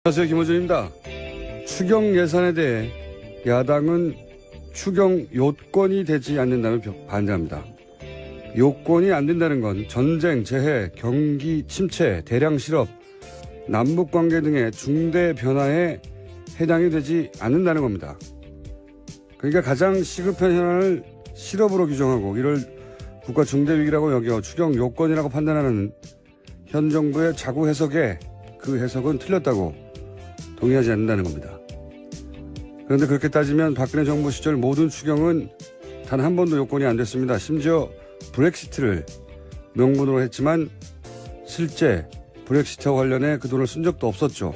안녕하세요, 김호준입니다. 추경 예산에 대해 야당은 추경 요건이 되지 않는다면 반대합니다. 요건이 안 된다는 건 전쟁, 재해, 경기 침체, 대량 실업, 남북관계 등의 중대 변화에 해당이 되지 않는다는 겁니다. 그러니까 가장 시급한 현안을 실업으로 규정하고 이를 국가 중대 위기라고 여겨 추경 요건이라고 판단하는 현 정부의 자구 해석에 그 해석은 틀렸다고 동의하지 않는다는 겁니다. 그런데 그렇게 따지면 박근혜 정부 시절 모든 추경은 단 한 번도 요건이 안 됐습니다. 심지어 브렉시트를 명분으로 했지만 실제 브렉시트와 관련해 그 돈을 쓴 적도 없었죠.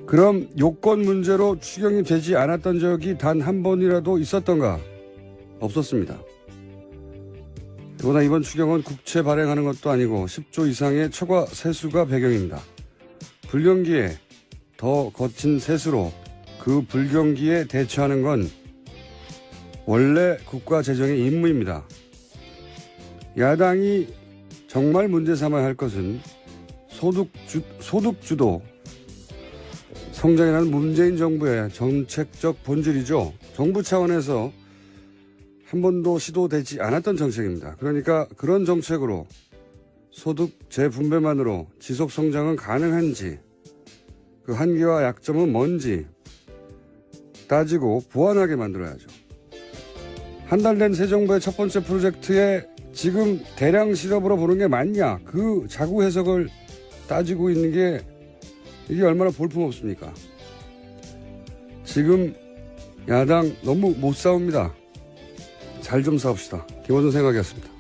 그럼 요건 문제로 추경이 되지 않았던 적이 단 한 번이라도 있었던가? 없었습니다. 그러나 이번 추경은 국채 발행하는 것도 아니고 10조 이상의 초과 세수가 배경입니다. 불경기에 더 거친 세수로 그 불경기에 대처하는 건 원래 국가 재정의 임무입니다. 야당이 정말 문제 삼아야 할 것은 소득주도 성장이라는 문재인 정부의 정책적 본질이죠. 정부 차원에서 한 번도 시도되지 않았던 정책입니다. 그러니까 그런 정책으로 소득 재분배만으로 지속 성장은 가능한지, 그 한계와 약점은 뭔지 따지고 보완하게 만들어야죠. 한 달 된 새 정부의 첫 번째 프로젝트에 지금 대량 실업으로 보는 게 맞냐, 그 자구 해석을 따지고 있는 게 이게 얼마나 볼품없습니까? 지금 야당 너무 못 싸웁니다. 잘 좀 싸웁시다. 김호준 생각이었습니다.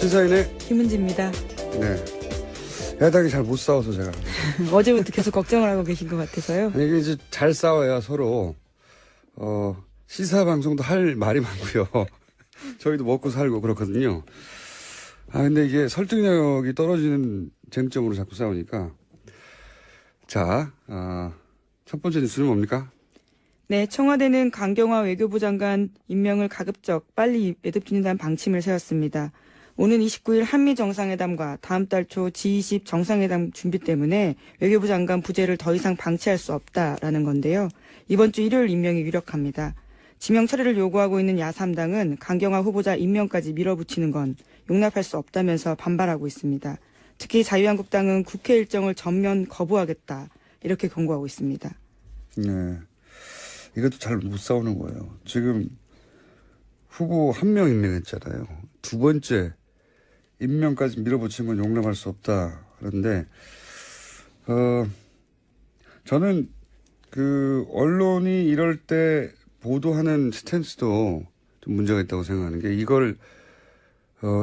시사인의 김은지입니다. 네. 야당이 잘 못 싸워서 제가. 어제부터 계속 걱정을 하고 계신 것 같아서요. 아니, 이게 이제 잘 싸워야 서로, 시사 방송도 할 말이 많고요. 저희도 먹고 살고 그렇거든요. 아, 근데 이게 설득력이 떨어지는 쟁점으로 자꾸 싸우니까. 자, 첫 번째 뉴스는 뭡니까? 네, 청와대는 강경화 외교부 장관 임명을 가급적 빨리 매듭짓는다는 방침을 세웠습니다. 오는 29일 한미 정상회담과 다음 달 초 G20 정상회담 준비 때문에 외교부 장관 부재를 더 이상 방치할 수 없다라는 건데요. 이번 주 일요일 임명이 유력합니다. 지명 처리를 요구하고 있는 야3당은 강경화 후보자 임명까지 밀어붙이는 건 용납할 수 없다면서 반발하고 있습니다. 특히 자유한국당은 국회 일정을 전면 거부하겠다 이렇게 경고하고 있습니다. 네. 이것도 잘 못 싸우는 거예요. 지금 후보 한 명 임명했잖아요. 두 번째 임명까지 밀어붙이는 건 용납할 수 없다. 그런데, 저는 그 언론이 이럴 때 보도하는 스탠스도 좀 문제가 있다고 생각하는 게 이걸,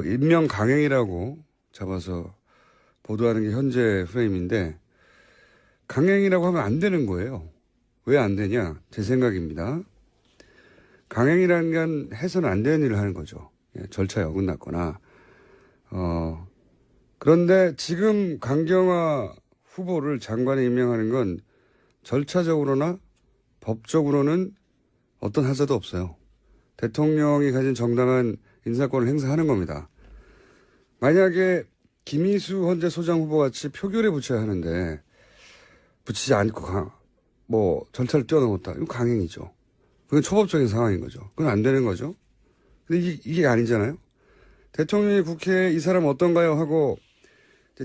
임명 강행이라고 잡아서 보도하는 게 현재 프레임인데 강행이라고 하면 안 되는 거예요. 왜 안 되냐? 제 생각입니다. 강행이라는 건 해서는 안 되는 일을 하는 거죠. 절차에 어긋났거나. 그런데 지금 강경화 후보를 장관에 임명하는 건 절차적으로나 법적으로는 어떤 하자도 없어요. 대통령이 가진 정당한 인사권을 행사하는 겁니다. 만약에 김희수 헌재 소장 후보 같이 표결에 붙여야 하는데 붙이지 않고 절차를 뛰어넘었다. 이건 강행이죠. 그건 초법적인 상황인 거죠. 그건 안 되는 거죠. 근데 이게 아니잖아요. 대통령이 국회에 이 사람 어떤가요? 하고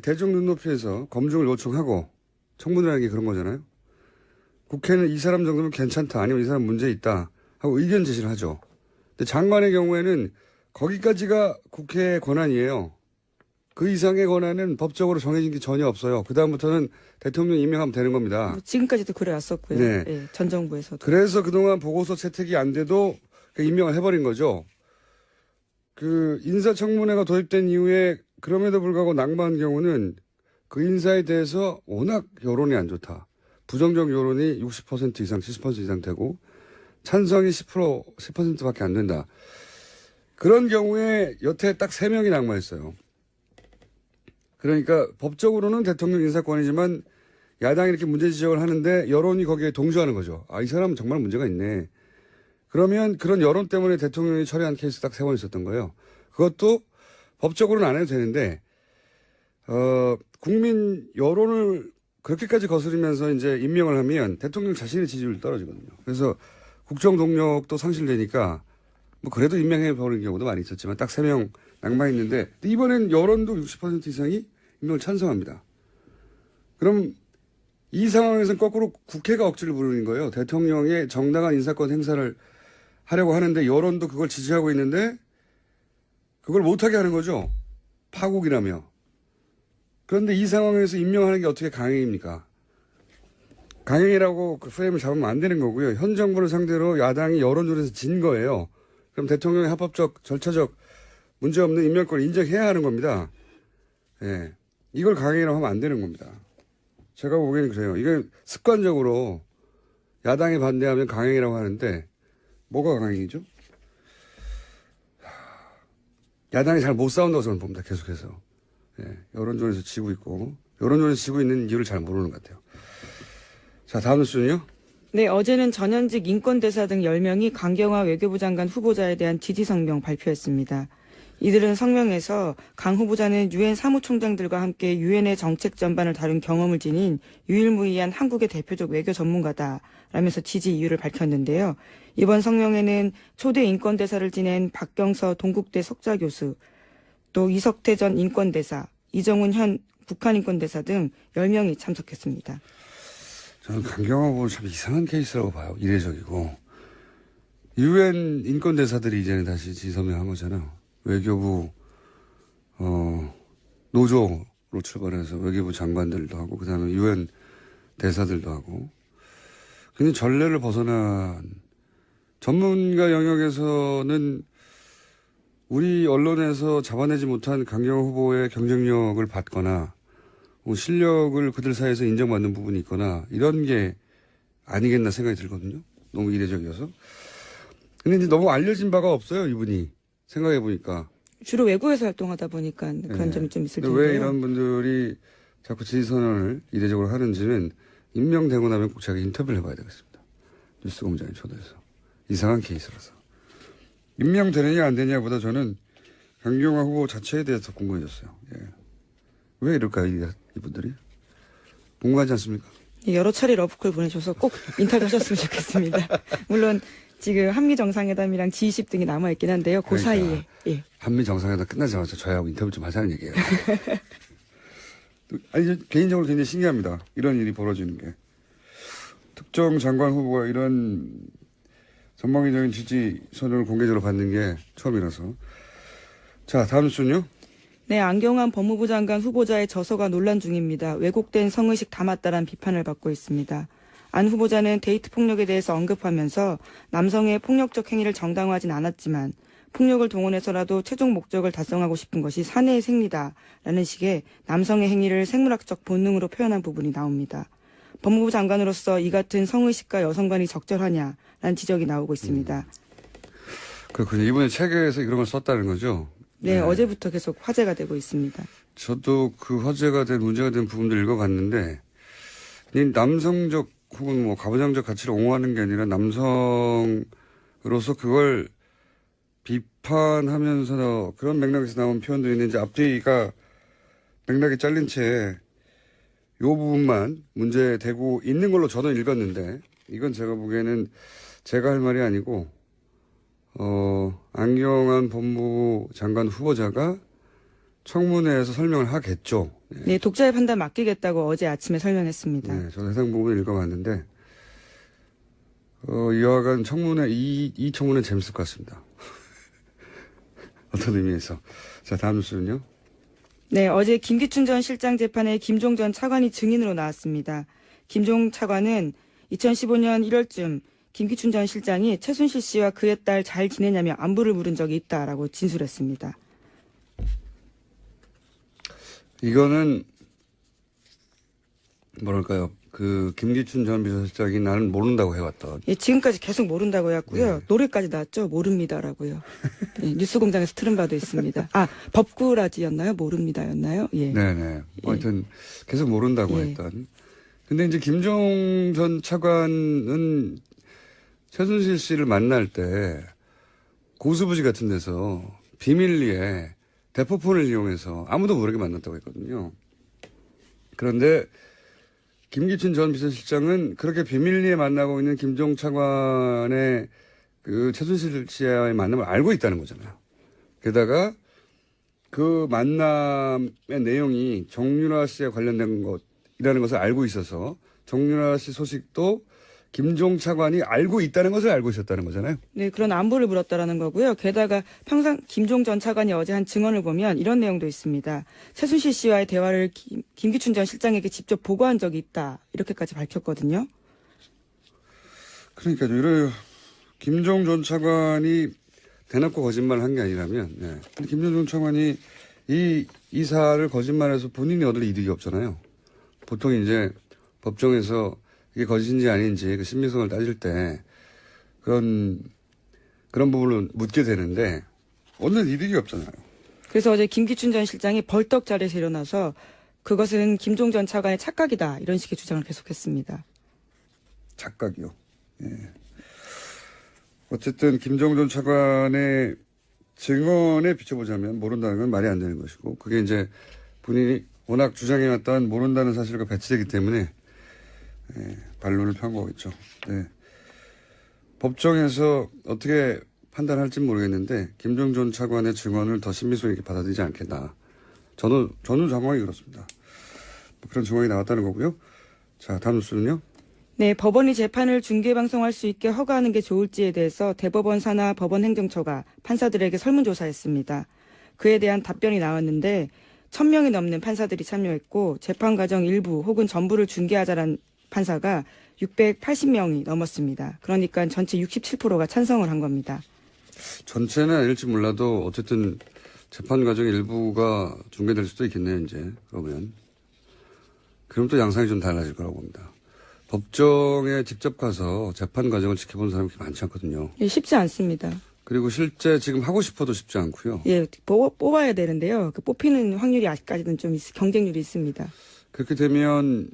대중 눈높이에서 검증을 요청하고 청문회라는 게 그런 거잖아요. 국회는 이 사람 정도면 괜찮다. 아니면 이 사람 문제 있다. 하고 의견 제시를 하죠. 근데 장관의 경우에는 거기까지가 국회의 권한이에요. 그 이상의 권한은 법적으로 정해진 게 전혀 없어요. 그다음부터는 대통령 임명하면 되는 겁니다. 지금까지도 그래왔었고요. 네. 네, 전 정부에서도. 그래서 그동안 보고서 채택이 안 돼도 임명을 해버린 거죠. 그 인사청문회가 도입된 이후에 그럼에도 불구하고 낙마한 경우는 그 인사에 대해서 워낙 여론이 안 좋다. 부정적 여론이 60% 이상, 70% 이상 되고 찬성이 10%밖에 안 된다. 그런 경우에 여태 딱 3명이 낙마했어요. 그러니까 법적으로는 대통령 인사권이지만 야당이 이렇게 문제 지적을 하는데 여론이 거기에 동조하는 거죠. 아, 이 사람은 정말 문제가 있네. 그러면 그런 여론 때문에 대통령이 철회한 케이스 딱 3번 있었던 거예요. 그것도 법적으로는 안 해도 되는데, 국민 여론을 그렇게까지 거스르면서 이제 임명을 하면 대통령 자신의 지지율이 떨어지거든요. 그래서 국정 동력도 상실되니까 뭐 그래도 임명해 버리는 경우도 많이 있었지만 딱 3명 낙마했는데 이번엔 여론도 60% 이상이 임명을 찬성합니다. 그럼 이 상황에서는 거꾸로 국회가 억지를 부르는 거예요. 대통령의 정당한 인사권 행사를 하려고 하는데 여론도 그걸 지지하고 있는데 그걸 못하게 하는 거죠. 파국이라며. 그런데 이 상황에서 임명하는 게 어떻게 강행입니까? 강행이라고 그 프레임을 잡으면 안 되는 거고요. 현 정부를 상대로 야당이 여론조사에서 진 거예요. 그럼 대통령의 합법적, 절차적 문제없는 임명권을 인정해야 하는 겁니다. 예. 이걸 강행이라고 하면 안 되는 겁니다. 제가 보기에는 그래요. 이게 습관적으로 야당이 반대하면 강행이라고 하는데 뭐가 강행이죠? 야당이 잘 못 싸운다고 저는 봅니다. 계속해서. 예. 여론조사에서 지고 있고 여론조사에서 지고 있는 이유를 잘 모르는 것 같아요. 자, 다음 뉴스는요. 네, 어제는 전현직 인권대사 등 10명이 강경화 외교부 장관 후보자에 대한 지지 성명 발표했습니다. 이들은 성명에서 강 후보자는 유엔 사무총장들과 함께 유엔의 정책 전반을 다룬 경험을 지닌 유일무이한 한국의 대표적 외교 전문가다라면서 지지 이유를 밝혔는데요. 이번 성명에는 초대 인권대사를 지낸 박경서 동국대 석좌 교수, 또 이석태 전 인권대사, 이정훈 현 북한 인권대사 등 10명이 참석했습니다. 저는 강경화 후보는 참 이상한 케이스라고 봐요. 이례적이고. 유엔 인권대사들이 이제는 다시 지서명한 거잖아요. 외교부 노조로 출발해서 외교부 장관들도 하고 그다음에 유엔 대사들도 하고 굉장히 전례를 벗어난 전문가 영역에서는 우리 언론에서 잡아내지 못한 강경화 후보의 경쟁력을 받거나 뭐 실력을 그들 사이에서 인정받는 부분이 있거나 이런 게 아니겠나 생각이 들거든요. 너무 이례적이어서. 근데 이제 너무 알려진 바가 없어요, 이분이. 생각해 보니까. 주로 외국에서 활동하다 보니까 그런 점이 좀 있을 텐데요. 왜 이런 분들이 자꾸 지지선언을 이례적으로 하는지는 임명되고 나면 꼭 제가 인터뷰를 해봐야 되겠습니다. 뉴스공장에 초대해서. 이상한 케이스라서. 임명되느냐 안 되느냐보다 저는 강경화 후보 자체에 대해서 궁금해졌어요. 예. 왜 이럴까요, 이분들이? 궁금하지 않습니까? 여러 차례 러브콜 보내줘서 꼭 인터뷰하셨으면 좋겠습니다. 물론 지금 한미 정상회담이랑 G20 등이 남아있긴 한데요. 그 그러니까 사이에. 예. 한미 정상회담 끝나자마자 저희하고 인터뷰 좀 하자는 얘기예요. 아니, 개인적으로 굉장히 신기합니다. 이런 일이 벌어지는 게. 특정 장관 후보가 이런 전방위적인 지지 선언을 공개적으로 받는 게 처음이라서. 자, 다음 뉴스는요. 네, 안경환 법무부 장관 후보자의 저서가 논란 중입니다. 왜곡된 성의식 담았다란 비판을 받고 있습니다. 안 후보자는 데이트 폭력에 대해서 언급하면서 남성의 폭력적 행위를 정당화하진 않았지만 폭력을 동원해서라도 최종 목적을 달성하고 싶은 것이 사내의 생리다라는 식의 남성의 행위를 생물학적 본능으로 표현한 부분이 나옵니다. 법무부 장관으로서 이 같은 성의식과 여성관이 적절하냐라는 지적이 나오고 있습니다. 그렇군요. 이번에 책에서 이런 걸 썼다는 거죠? 네, 어제부터 계속 화제가 되고 있습니다. 저도 그 화제가 된 문제가 된 부분들 읽어봤는데 이 남성적 혹은 뭐 가부장적 가치를 옹호하는 게 아니라 남성으로서 그걸 비판하면서 그런 맥락에서 나온 표현도 있는지 앞뒤가 맥락이 잘린 채 이 부분만 문제되고 있는 걸로 저는 읽었는데 이건 제가 보기에는 제가 할 말이 아니고 안경환 법무부 장관 후보자가 청문회에서 설명을 하겠죠. 네, 독자의 판단 맡기겠다고 어제 아침에 설명했습니다. 네, 저도 해당 부분을 읽어봤는데 이와간 청문회 이 청문회 재밌을 것 같습니다. 어떤 의미에서. 자, 다음 뉴스는요. 네, 어제 김기춘 전 실장 재판에 김종 전 차관이 증인으로 나왔습니다. 김종 차관은 2015년 1월쯤 김기춘 전 실장이 최순실 씨와 그의 딸 잘 지내냐며 안부를 물은 적이 있다라고 진술했습니다. 이거는 뭐랄까요. 그 김기춘 전 비서실장이 나는 모른다고 해왔던. 예, 지금까지 계속 모른다고 해왔고요. 네. 노래까지 나왔죠. 모릅니다라고요. 예, 뉴스공장에서 틀은 바도 있습니다. 아, 법구라지였나요? 모릅니다였나요? 예. 네네. 하여튼 계속 모른다고 예. 했던. 근데 이제 김종 전 차관은 최순실 씨를 만날 때 고수부지 같은 데서 비밀리에 대포폰을 이용해서 아무도 모르게 만났다고 했거든요. 그런데 김기춘 전 비서실장은 그렇게 비밀리에 만나고 있는 김종 차관의 그 최순실 씨와의 만남을 알고 있다는 거잖아요. 게다가 그 만남의 내용이 정윤아 씨에 관련된 것이라는 것을 알고 있어서 정윤아 씨 소식도 김종 차관이 알고 있다는 것을 알고 있었다는 거잖아요. 네, 그런 안부를 물었다라는 거고요. 게다가 평상 김종 전 차관이 어제 한 증언을 보면 이런 내용도 있습니다. 최순실 씨와의 대화를 김기춘 전 실장에게 직접 보고한 적이 있다. 이렇게까지 밝혔거든요. 그러니까요. 이런 김종 전 차관이 대놓고 거짓말을 한 게 아니라면, 네. 근데 김종 전 차관이 이 이사를 거짓말해서 본인이 얻을 이득이 없잖아요. 보통 이제 법정에서 이게 거짓인지 아닌지 그 신빙성을 따질 때 그런 부분을 묻게 되는데 얻는 이득이 없잖아요. 그래서 어제 김기춘 전 실장이 벌떡 자리에서 일어나서 그것은 김종 전 차관의 착각이다. 이런 식의 주장을 계속했습니다. 착각이요. 예. 어쨌든 김종 전 차관의 증언에 비춰보자면 모른다는 건 말이 안 되는 것이고 그게 이제 본인이 워낙 주장해왔던 모른다는 사실과 배치되기 때문에 반론을 펴은 거겠죠. 네. 법정에서 어떻게 판단할지 모르겠는데 김종 전 차관의 증언을 더 신빙성 있게 받아들이지 않겠나. 저는 정황이 그렇습니다. 그런 증언이 나왔다는 거고요. 자, 다음 뉴스는요. 네, 법원이 재판을 중계방송할 수 있게 허가하는 게 좋을지에 대해서 대법원 산하 법원행정처가 판사들에게 설문조사했습니다. 그에 대한 답변이 나왔는데 1,000명이 넘는 판사들이 참여했고 재판 과정 일부 혹은 전부를 중계하자란 판사가 680명이 넘었습니다. 그러니까 전체 67%가 찬성을 한 겁니다. 전체는 아닐지 몰라도 어쨌든 재판 과정 일부가 중계될 수도 있겠네요, 이제. 그럼 또 양상이 좀 달라질 거라고 봅니다. 법정에 직접 가서 재판 과정을 지켜본 사람이 그렇게 많지 않거든요. 예, 쉽지 않습니다. 그리고 실제 지금 하고 싶어도 쉽지 않고요. 예, 뽑아야 되는데요. 그 뽑히는 확률이 아직까지는 좀 경쟁률이 있습니다. 그렇게 되면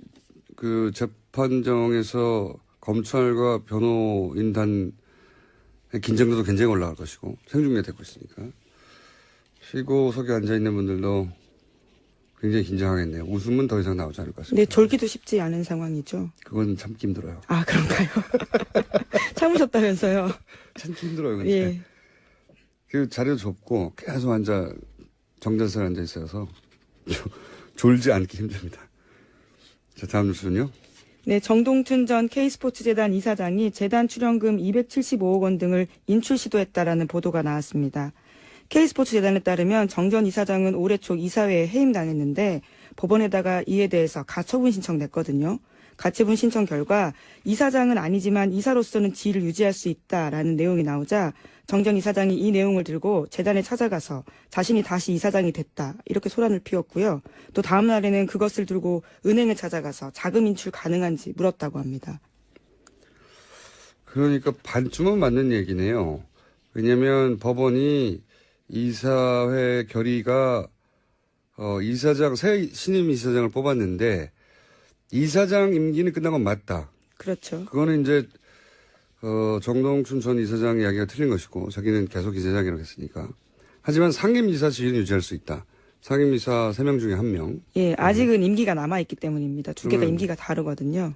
그 재판정에서 검찰과 변호인단의 긴장도도 굉장히 올라갈 것이고 생중계되고 있으니까 피고석에 앉아있는 분들도 굉장히 긴장하겠네요. 웃음은 더 이상 나오지 않을 것 같습니다. 네, 졸기도 쉽지 않은 상황이죠. 그건 참기 힘들어요. 아, 그런가요? 참으셨다면서요? 참기 힘들어요. 근데. 예. 그 자리도 좁고 계속 정자세에 앉아 있어서 졸지 않기 힘듭니다. 자, 다음 뉴스는요. 네, 정동춘 전 K스포츠재단 이사장이 재단 출연금 275억 원 등을 인출 시도했다라는 보도가 나왔습니다. K스포츠재단에 따르면 정 전 이사장은 올해 초 이사회에 해임당했는데 법원에다가 이에 대해서 가처분 신청 냈거든요. 가처분 신청 결과 이사장은 아니지만 이사로서는 지위를 유지할 수 있다라는 내용이 나오자 정 전 이사장이 이 내용을 들고 재단에 찾아가서 자신이 다시 이사장이 됐다 이렇게 소란을 피웠고요. 또 다음 날에는 그것을 들고 은행에 찾아가서 자금 인출 가능한지 물었다고 합니다. 그러니까 반쯤은 맞는 얘기네요. 왜냐하면 법원이 이사회 결의가 새 신임 이사장을 뽑았는데 이사장 임기는 끝난 건 맞다. 그렇죠. 그거는 이제 정동춘 전 이사장 이야기가 틀린 것이고 자기는 계속 이사장이라고 했으니까. 하지만 상임이사 지위는 유지할 수 있다. 상임이사 3명 중에 1명. 예, 아직은 임기가 남아있기 때문입니다. 두 개가 임기가 다르거든요.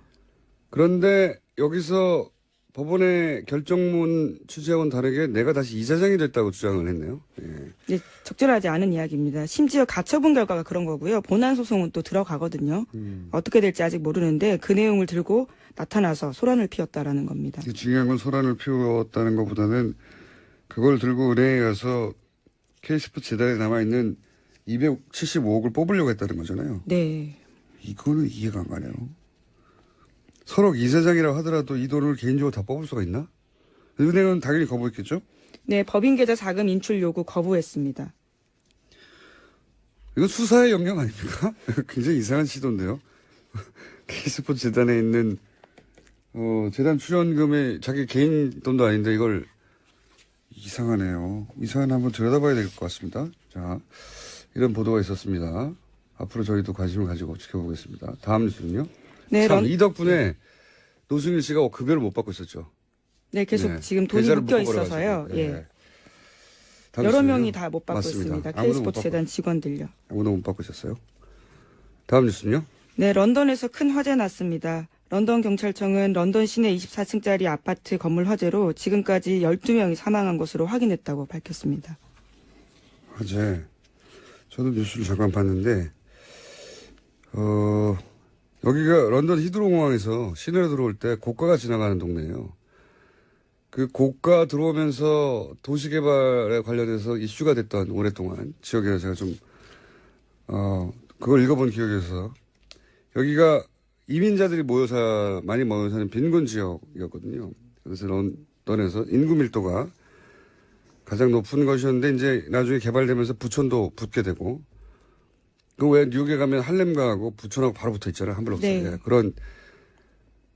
그런데 여기서 법원의 결정문 취지하고는 다르게 내가 다시 이사장이 됐다고 주장을 했네요. 예. 예, 적절하지 않은 이야기입니다. 심지어 가처분 결과가 그런 거고요. 본안 소송은 또 들어가거든요. 어떻게 될지 아직 모르는데 그 내용을 들고 나타나서 소란을 피웠다라는 겁니다. 중요한 건 소란을 피웠다는 것보다는 그걸 들고 은행에 가서 K스포츠 재단에 남아있는 275억을 뽑으려고 했다는 거잖아요. 네. 이거는 이해가 안 가네요. 서로 이사장이라고 하더라도 이 돈을 개인적으로 다 뽑을 수가 있나? 은행은 당연히 거부했겠죠? 네, 법인계좌 자금 인출 요구 거부했습니다. 이건 수사의 영역 아닙니까? 굉장히 이상한 시도인데요. K스포츠 재단에 있는 재단 출연금이 자기 개인 돈도 아닌데 이걸 이상하네요. 이 사안 한번 들여다봐야 될 것 같습니다. 자, 이런 보도가 있었습니다. 앞으로 저희도 관심을 가지고 지켜보겠습니다. 다음 뉴스는요. 네, 참, 이 덕분에 노승일 씨가 급여를 못 받고 있었죠. 네, 계속 네. 지금 돈이 계좌를 묶여 묶어버려가지고. 있어서요. 예. 예. 다음 여러 뉴스는요? 명이 다 못 받고 맞습니다. 있습니다. 아무도 못 K스포츠재단 직원들요. 아무도 못 받고 있었어요. 다음 뉴스는요? 네, 런던에서 큰 화재 났습니다. 런던 경찰청은 런던 시내 24층짜리 아파트 건물 화재로 지금까지 12명이 사망한 것으로 확인했다고 밝혔습니다. 화재. 저도 뉴스를 잠깐 봤는데, 여기가 런던 히드로 공항에서 시내로 들어올 때 고가가 지나가는 동네예요. 그 고가 들어오면서 도시개발에 관련해서 이슈가 됐던 오랫동안 지역에 제가 좀, 그걸 읽어본 기억이 있어서 여기가 이민자들이 많이 모여 사는 빈곤 지역이었거든요. 그래서 런던에서 인구 밀도가 가장 높은 것이었는데 이제 나중에 개발되면서 부촌도 붙게 되고 그 왜 뉴욕에 가면 할렘가하고 부촌하고 바로 붙어 있잖아요. 한 블록에. 네. 그런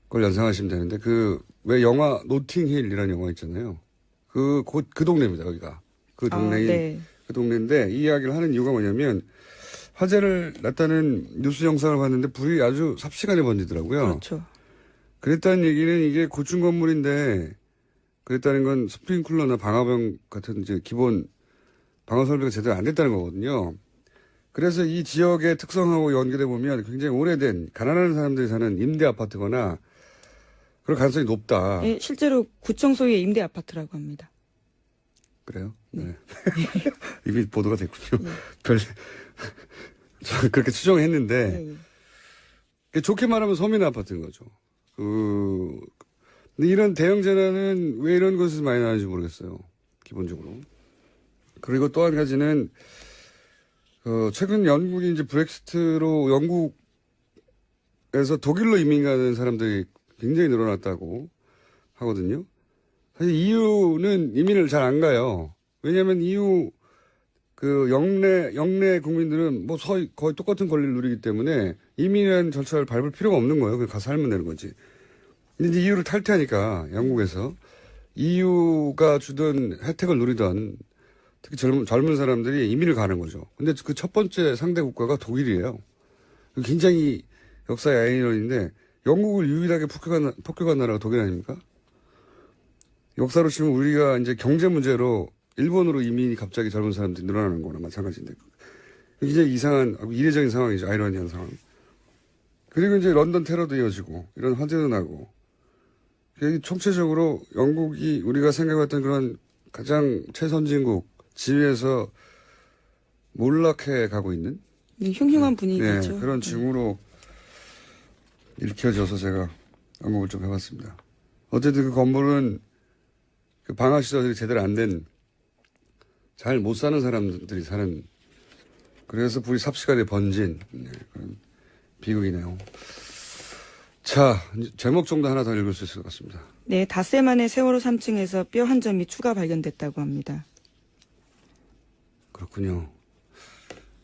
걸 연상하시면 되는데 그 왜 영화 노팅힐이라는 영화 있잖아요. 그 동네입니다. 여기가. 그 동네인 네. 그 동네인데 이 이야기를 하는 이유가 뭐냐면 화재를 났다는 뉴스 영상을 봤는데 불이 아주 삽시간에 번지더라고요. 그렇죠. 그랬다는 얘기는 이게 고층 건물인데 그랬다는 건 스프링클러나 방화벽 같은 이제 기본 방어 설비가 제대로 안 됐다는 거거든요. 그래서 이 지역의 특성하고 연결해 보면 굉장히 오래된 가난한 사람들이 사는 임대 아파트거나 그럴 가능성이 높다. 예, 실제로 구청 소유의 임대 아파트라고 합니다. 그래요? 네. 이미 보도가 됐군요. 네. 저는 그렇게 추정했는데 예, 예. 좋게 말하면 서민 아파트인 거죠. 근데 이런 대형 재난은 왜 이런 것에서 많이 나는지 모르겠어요. 기본적으로. 그리고 또 한 가지는 최근 영국이 이제 브렉시트로 영국에서 독일로 이민 가는 사람들이 굉장히 늘어났다고 하거든요. 사실 EU는 이민을 잘 안 가요. 왜냐하면 EU 그 영내 국민들은 뭐 거의 똑같은 권리를 누리기 때문에 이민이라는 절차를 밟을 필요가 없는 거예요. 그냥 가서 살면 되는 거지. 근데 이제 EU를 탈퇴하니까 영국에서 EU가 주던 혜택을 누리던 특히 젊은 사람들이 이민을 가는 거죠. 근데 그 첫 번째 상대 국가가 독일이에요. 굉장히 역사의 아이러니인데 영국을 유일하게 폭격한 나라가 독일 아닙니까? 역사로 치면 우리가 이제 경제 문제로 일본으로 이민이 갑자기 젊은 사람들이 늘어나는 거나 마찬가지인데 굉장히 이상한 이례적인 상황이죠. 아이러니한 상황. 그리고 이제 런던 테러도 이어지고 이런 화재도 나고 총체적으로 영국이 우리가 생각했던 그런 가장 최선진국 지위에서 몰락해 가고 있는 흉흉한 분위기죠. 네, 그런 징후로 읽혀져서 제가 언급을 좀 해봤습니다. 어쨌든 그 건물은 그 방화시설이 제대로 안 된 잘 못 사는 사람들이 사는 그래서 불이 삽시간에 번진 그런 비극이네요. 자, 제목 정도 하나 더 읽을 수 있을 것 같습니다. 네, 닷새 만에 세월호 3층에서 뼈 한 점이 추가 발견됐다고 합니다. 그렇군요.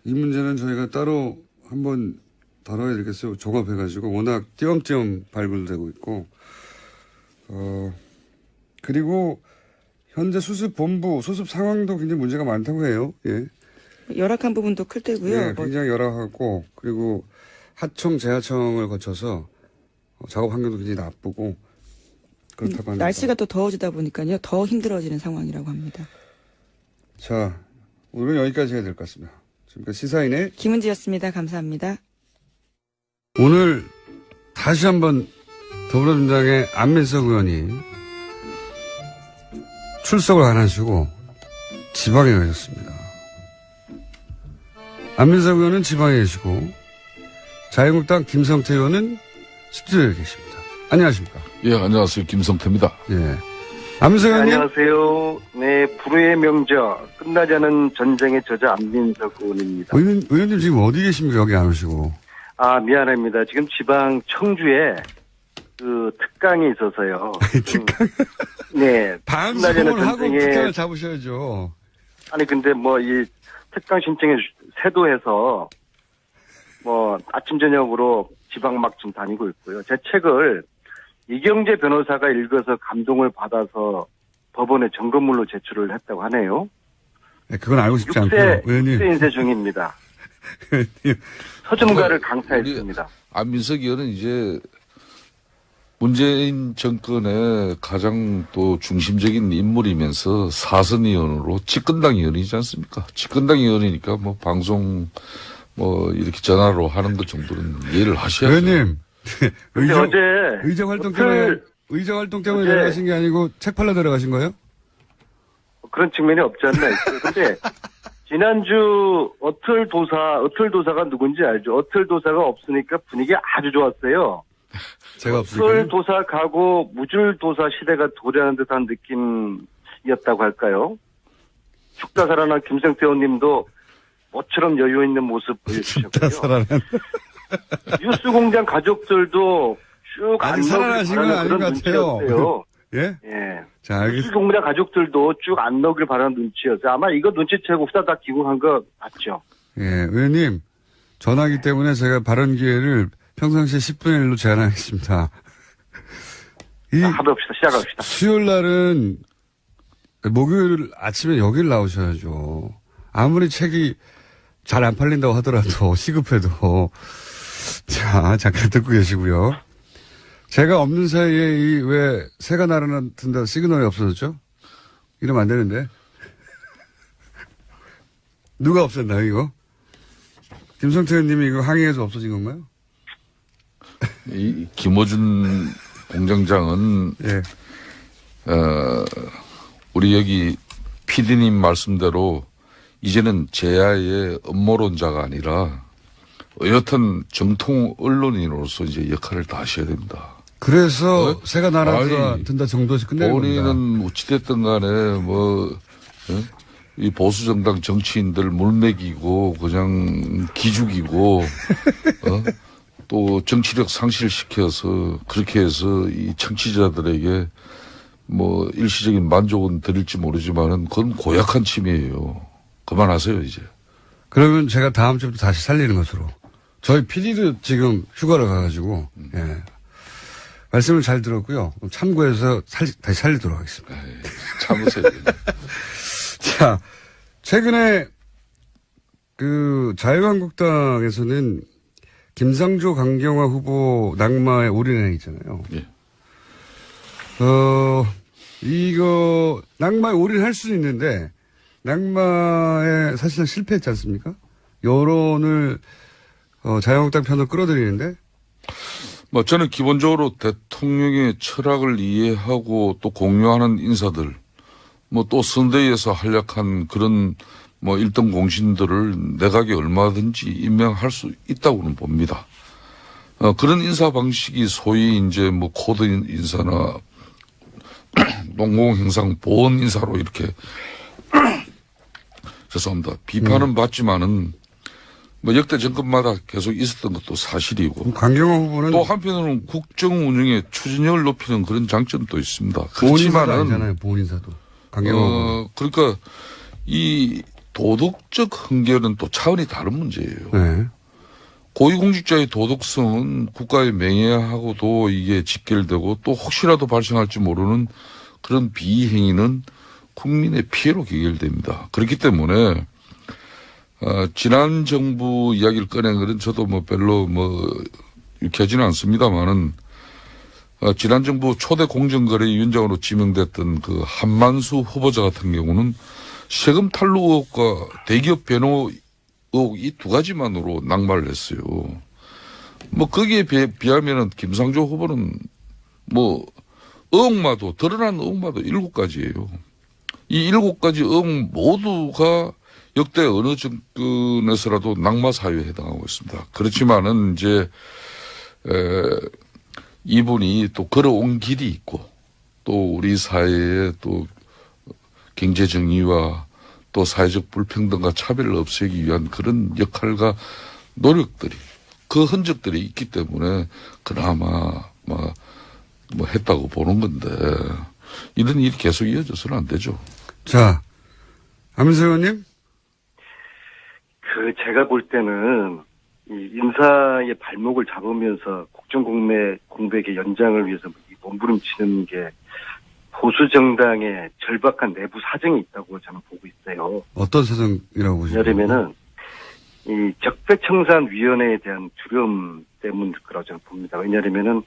이 문제는 저희가 따로 한번 다뤄야 되겠어요. 종합해가지고 워낙 띄엄띄엄 발굴되고 있고 그리고 현재 수습 상황도 굉장히 문제가 많다고 해요. 예. 열악한 부분도 클 테고요. 예, 굉장히 열악하고 그리고 하청, 재하청을 거쳐서 작업 환경도 굉장히 나쁘고 그렇다고 합니다. 날씨가 또 더워지다 보니까요. 더 힘들어지는 상황이라고 합니다. 자, 오늘은 여기까지 해야 될 것 같습니다. 지금까지 시사인의 김은지였습니다. 감사합니다. 오늘 다시 한번 더불어민주당의 안민석 의원이 출석을 안 하시고 지방에 가셨습니다. 안민석 의원은 지방에 계시고 자유한국당 김성태 의원은 스튜디오에 계십니다. 안녕하십니까? 예, 안녕하세요. 김성태입니다. 예. 안민석 의원님. 안녕하세요. 네, 불후의 명저, 끝나지 않은 전쟁의 저자 안민석 의원입니다. 의원님 지금 어디 계십니까? 여기 안 오시고. 아, 미안합니다. 지금 지방 청주에 그 특강이 있어서요. 특강? 네. 방송을 하고 특강을 잡으셔야죠. 아니, 근데 뭐 이 특강 신청에 세도해서 뭐 아침 저녁으로 지방 막 좀 다니고 있고요. 제 책을 이경재 변호사가 읽어서 감동을 받아서 법원에 점검물로 제출을 했다고 하네요. 네, 그건 알고 싶지 않고요. 의원님. 6세 인쇄 중입니다. 서점가를 강타했습니다. 안민석 의원은 이제 문재인 정권의 가장 또 중심적인 인물이면서 사선 의원으로 집권당 의원이지 않습니까? 집권당 의원이니까 뭐 방송 뭐 이렇게 전화로 하는 것 정도는 이해를 하셔야죠. 의원님, 근데 어제 의정 활동 때문에 어제 내려가신 게 아니고 책 팔러 내려가신 거예요? 그런 측면이 없지 않나 있어요. 근데 지난주 어틀도사가 누군지 알죠? 어틀도사가 없으니까 분위기 아주 좋았어요. 제가 없으니까. 어틀도사 가고 무줄도사 시대가 도래하는 듯한 느낌이었다고 할까요? 죽다 살아난 김성태 의원님도 모처럼 여유 있는 모습 보여주셨고요. 살아난. 뉴스공장 가족들도 쭉 아직 살아나신 건 아닌 것 같아요. 예? 예. 자, 알겠습니다. 뉴스공장 가족들도 쭉 안 넣길 바라는 눈치였어요. 아마 이거 눈치채고 후다닥 기국한 거 맞죠? 예, 의원님, 전화기 때문에 제가 발언 기회를 평상시에 10분의 1로 제한하겠습니다. 합의합시다. 시작합시다. 수요일 날은 목요일 아침에 여길 나오셔야죠. 아무리 책이 잘 안 팔린다고 하더라도 시급해도. 자, 잠깐 듣고 계시고요. 제가 없는 사이에 왜 새가 날아든다 시그널이 없어졌죠? 이러면 안 되는데. 누가 없앴나요, 이거? 김성태 의원님이 이거 항의해서 없어진 건가요? 이 김어준 공장장은 예. 우리 여기 PD님 말씀대로 이제는 제야의 음모론자가 아니라 여튼 정통 언론인으로서 이제 역할을 다 하셔야 됩니다. 그래서 새가 날아든다 정도에서 끝내는 겁니다. 본인은 어찌됐든 간에 이 보수정당 정치인들 물먹이고 그냥 기죽이고 또 정치력 상실시켜서 그렇게 해서 이 청취자들에게 뭐 일시적인 만족은 드릴지 모르지만은 그건 고약한 침해예요. 그만하세요 이제. 그러면 제가 다음 주부터 다시 살리는 것으로. 저희 PD도 지금 휴가를 가가지고 예. 말씀을 잘 들었고요. 참고해서 다시 살리도록 하겠습니다. 에이, 참으세요. 자, 최근에 그 자유한국당에서는 김상조 강경화 후보 낙마에 올인해 있잖아요. 예. 이거 낙마에 올인할 수는 있는데 낙마에 사실상 실패했지 않습니까? 여론을 자유한국당 편으로 끌어들이는데. 뭐 저는 기본적으로 대통령의 철학을 이해하고 또 공유하는 인사들, 뭐 또 선대위에서 활약한 그런 뭐 1등 공신들을 내각에 얼마든지 임명할 수 있다고는 봅니다. 그런 인사 방식이 소위 이제 뭐 코드 인사나 농공행상 보원 인사로 이렇게 죄송합니다. 비판은 받지만은 뭐 역대 정권마다 계속 있었던 것도 사실이고. 강경화 후보는 또 한편으로는 국정 운영의 추진력을 높이는 그런 장점도 있습니다. 보훈인사도 아니잖아요. 보훈인사도. 강경화 후보는. 그러니까 이 도덕적 흥결은 또 차원이 다른 문제예요. 네. 고위공직자의 도덕성은 국가의 명예하고도 이게 직결되고 또 혹시라도 발생할지 모르는 그런 비행위는 국민의 피해로 귀결됩니다. 그렇기 때문에 지난 정부 이야기를 꺼낸 것은 저도 뭐 별로 뭐 유쾌하지는 않습니다만은 지난 정부 초대 공정거래위원장으로 지명됐던 그 한만수 후보자 같은 경우는 세금 탈루 의혹과 대기업 변호 의혹 이 두 가지만으로 낙마를 했어요. 뭐 거기에 비하면은 김상조 후보는 뭐 의혹마도 드러난 의혹마도 7가지예요. 이 7가지 의혹 모두가 역대 어느 정권에서라도 낙마 사유에 해당하고 있습니다. 그렇지만은 이제 이분이 또 걸어온 길이 있고 또 우리 사회에 또 경제 정의와 또 사회적 불평등과 차별을 없애기 위한 그런 역할과 노력들이 그 흔적들이 있기 때문에 그나마 뭐 했다고 보는 건데 이런 일이 계속 이어져서는 안 되죠. 자, 안민석 의원님. 제가 볼 때는 이 인사의 발목을 잡으면서 국정공백의 연장을 위해서 몸부림치는 게 보수 정당의 절박한 내부 사정이 있다고 저는 보고 있어요. 어떤 사정이라고 보시나요? 왜냐면은 이 적폐청산위원회에 대한 두려움 때문일 거라고 저는 봅니다. 왜냐하면은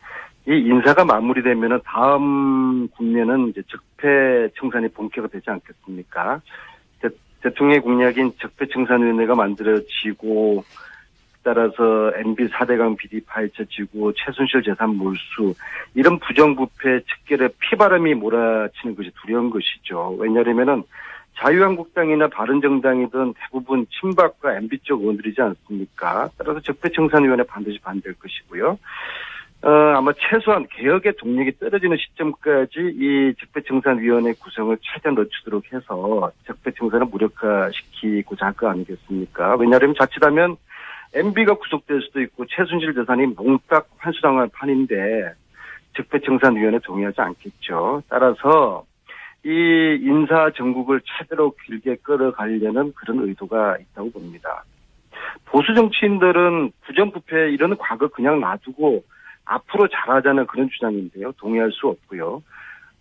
이 인사가 마무리되면은 다음 국면은 이제 적폐청산이 본격화 되지 않겠습니까? 대통령의 공약인 적폐청산위원회가 만들어지고 따라서 MB 4대강 비리 파헤쳐지고 최순실 재산 몰수 이런 부정부패 척결에 피바람이 몰아치는 것이 두려운 것이죠. 왜냐하면은 자유한국당이나 바른정당이든 대부분 친박과 MB 쪽 의원들이지 않습니까? 따라서 적폐청산위원회 반드시 반대할 것이고요. 아마 최소한 개혁의 동력이 떨어지는 시점까지 이 적폐청산위원회 구성을 최대한 늦추도록 해서 적폐청산을 무력화시키고자 할 거 아니겠습니까? 왜냐하면 자칫하면 MB가 구속될 수도 있고 최순실 재산이 몽땅 환수당할 판인데 적폐청산위원회 동의하지 않겠죠. 따라서 이 인사 정국을 최대로 길게 끌어가려는 그런 의도가 있다고 봅니다. 보수 정치인들은 부정부패 이런 과거 그냥 놔두고 앞으로 잘하자는 그런 주장인데요. 동의할 수 없고요.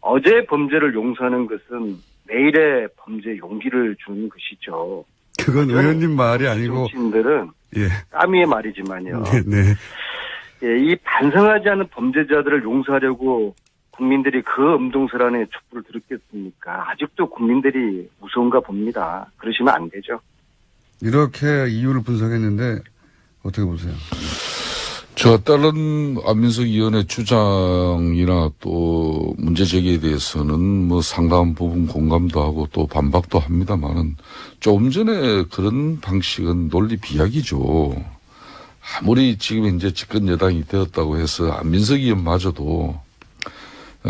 어제의 범죄를 용서하는 것은 내일의 범죄에 용기를 주는 것이죠. 그건 의원님 말이 아니고 정치인들은 예. 까미의 말이지만요. 네. 예, 이 반성하지 않은 범죄자들을 용서하려고 국민들이 그 엄동설 안에 촛불을 들었겠습니까? 아직도 국민들이 무서운가 봅니다. 그러시면 안 되죠. 이렇게 이유를 분석했는데 어떻게 보세요? 저 다른 안민석 의원의 주장이나 또 문제 제기에 대해서는 뭐 상당한 부분 공감도 하고 또 반박도 합니다만은 조금 전에 그런 방식은 논리 비약이죠. 아무리 지금 이제 집권 여당이 되었다고 해서 안민석 의원마저도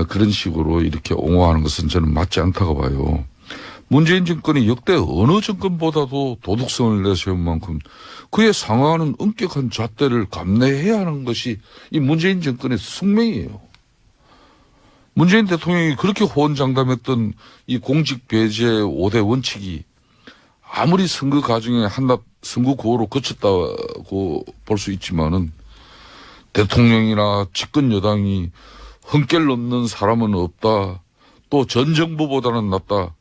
그런 식으로 이렇게 옹호하는 것은 저는 맞지 않다고 봐요. 문재인 정권이 역대 어느 정권보다도 도덕성을 내세운 만큼 그에 상응하는 엄격한 잣대를 감내해야 하는 것이 이 문재인 정권의 숙명이에요. 문재인 대통령이 그렇게 호언장담했던 이 공직 배제 5대 원칙이 아무리 선거 과정에 한낱 선거 구호로 거쳤다고 볼 수 있지만은 대통령이나 집권 여당이 흠결 넘는 사람은 없다. 또 전 정부보다는 낫다.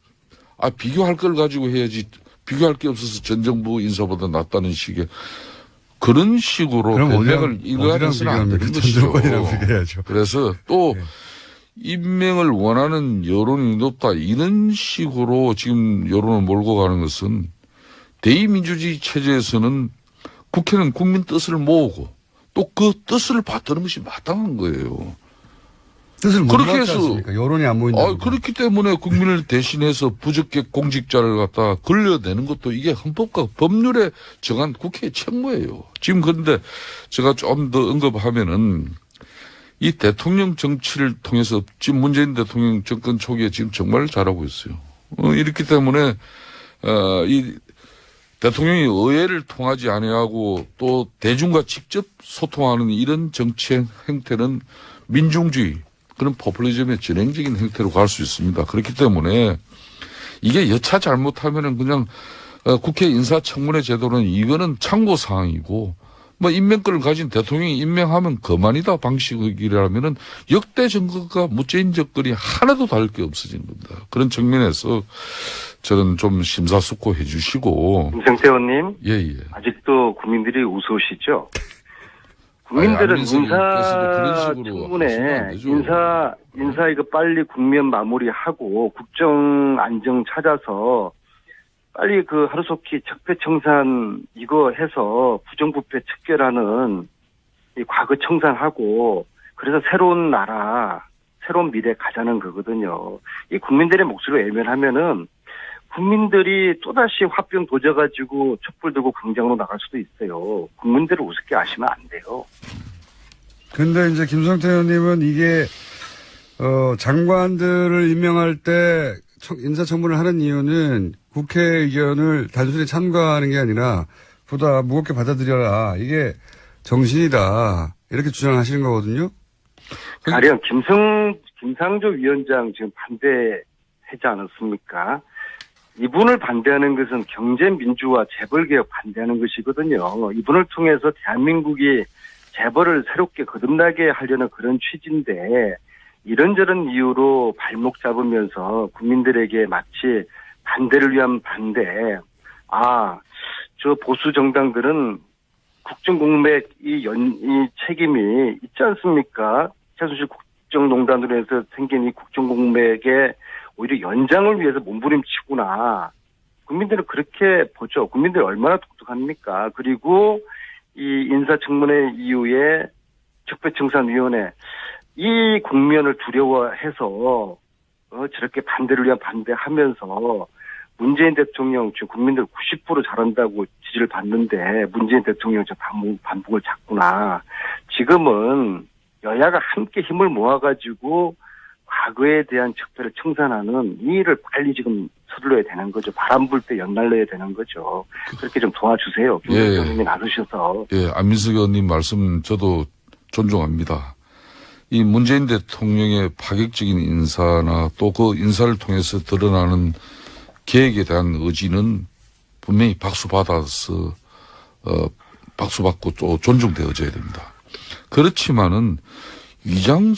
비교할 걸 가지고 해야지. 비교할 게 없어서 전 정부 인사보다 낫다는 식의 그런 식으로 변명을 일관해서는 안 되는 것이죠. 그래서 또 네. 임명을 원하는 여론이 높다. 이런 식으로 지금 여론을 몰고 가는 것은 대의민주주의 체제에서는 국회는 국민 뜻을 모으고 또 그 뜻을 받드는 것이 마땅한 거예요. 뜻을 못 그렇게 맞지 해서 않습니까? 여론이 안 모인다. 그렇기 때문에 국민을 대신해서 부적격 공직자를 갖다 걸려내는 것도 이게 헌법과 법률에 정한 국회의 책무예요. 지금 그런데 제가 좀 더 언급하면은 이 대통령 정치를 통해서 지금 문재인 대통령 정권 초기에 지금 정말 잘하고 있어요. 이렇기 때문에 이 대통령이 의회를 통하지 아니하고 또 대중과 직접 소통하는 이런 정치 행태는 민중주의 그런 포퓰리즘의 전형적인 행태로 갈 수 있습니다. 그렇기 때문에 이게 여차 잘못하면은 그냥 국회 인사청문회 제도는 이거는 참고사항이고 뭐 임명권을 가진 대통령이 임명하면 그만이다 방식이라면은 역대 정권과 문재인 정권이 하나도 다를 게 없어진 겁니다. 그런 측면에서 저는 좀 심사숙고해 주시고. 김성태 의원님. 예. 아직도 국민들이 우스우시죠? 국민들은 인사청문회, 인사 이거 빨리 국면 마무리하고 국정 안정 찾아서 빨리 그 하루속히 적폐청산 이거 해서 부정부패 척결하는 이 과거 청산하고 그래서 새로운 나라, 새로운 미래 가자는 거거든요. 이 국민들의 목소리를 외면하면은 국민들이 또다시 화병 도져가지고 촛불 들고 광장으로 나갈 수도 있어요. 국민들을 우습게 아시면 안 돼요. 근데 이제 김성태 의원님은 이게, 장관들을 임명할 때 인사청문을 하는 이유는 국회 의견을 단순히 참가하는 게 아니라 보다 무겁게 받아들여라. 이게 정신이다. 이렇게 주장하시는 거거든요. 가령 김상조 위원장 지금 반대하지 않았습니까? 이분을 반대하는 것은 경제민주화 재벌개혁 반대하는 것이거든요. 이분을 통해서 대한민국이 재벌을 새롭게 거듭나게 하려는 그런 취지인데 이런저런 이유로 발목 잡으면서 국민들에게 마치 반대를 위한 반대. 저 보수 정당들은 국정공백 이 책임이 있지 않습니까? 최순실 국정농단으로 해서 생긴 이 국정공백의 오히려 연장을 위해서 몸부림치구나. 국민들은 그렇게 보죠. 국민들이 얼마나 독특합니까? 그리고 이 인사청문회 이후에 적폐청산위원회 이 국면을 두려워해서 저렇게 반대를 위한 반대하면서 문재인 대통령 지금 국민들 90% 잘한다고 지지를 받는데 문재인 대통령 저 반복을 잡구나. 지금은 여야가 함께 힘을 모아가지고 과거에 대한 적폐를 청산하는 이 일을 빨리 지금 서둘러야 되는 거죠. 바람 불 때 연날려야 되는 거죠. 그렇게 좀 도와주세요. 김 대통령이 나서셔서. 예, 안민석 의원님 말씀 저도 존중합니다. 이 문재인 대통령의 파격적인 인사나 또 그 인사를 통해서 드러나는 계획에 대한 의지는 분명히 박수받아서 박수받고 또 존중되어져야 됩니다. 그렇지만은 위장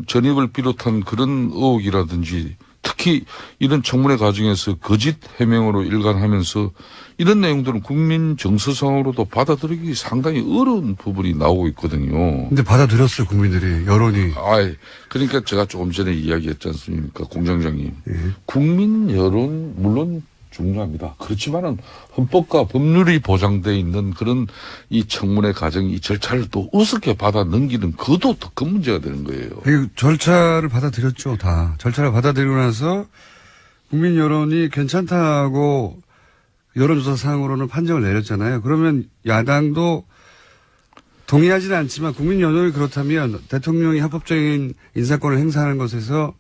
전입을 비롯한 그런 의혹이라든지 특히 이런 청문회 과정에서 거짓 해명으로 일관하면서 이런 내용들은 국민 정서상으로도 받아들이기 상당히 어려운 부분이 나오고 있거든요. 근데 받아들였어요, 국민들이. 여론이. 그러니까 제가 조금 전에 이야기했지 않습니까, 공장장님. 예. 국민 여론 물론 중요합니다. 그렇지만은 헌법과 법률이 보장되어 있는 그런 이 청문회 과정, 이 절차를 또 우습게 받아 넘기는 그것도 더 큰 문제가 되는 거예요. 이 절차를 받아들였죠, 다. 절차를 받아들이고 나서 국민 여론이 괜찮다고 여론조사 상으로는 판정을 내렸잖아요. 그러면 야당도 동의하지는 않지만 국민 여론이 그렇다면 대통령이 합법적인 인사권을 행사하는 것에서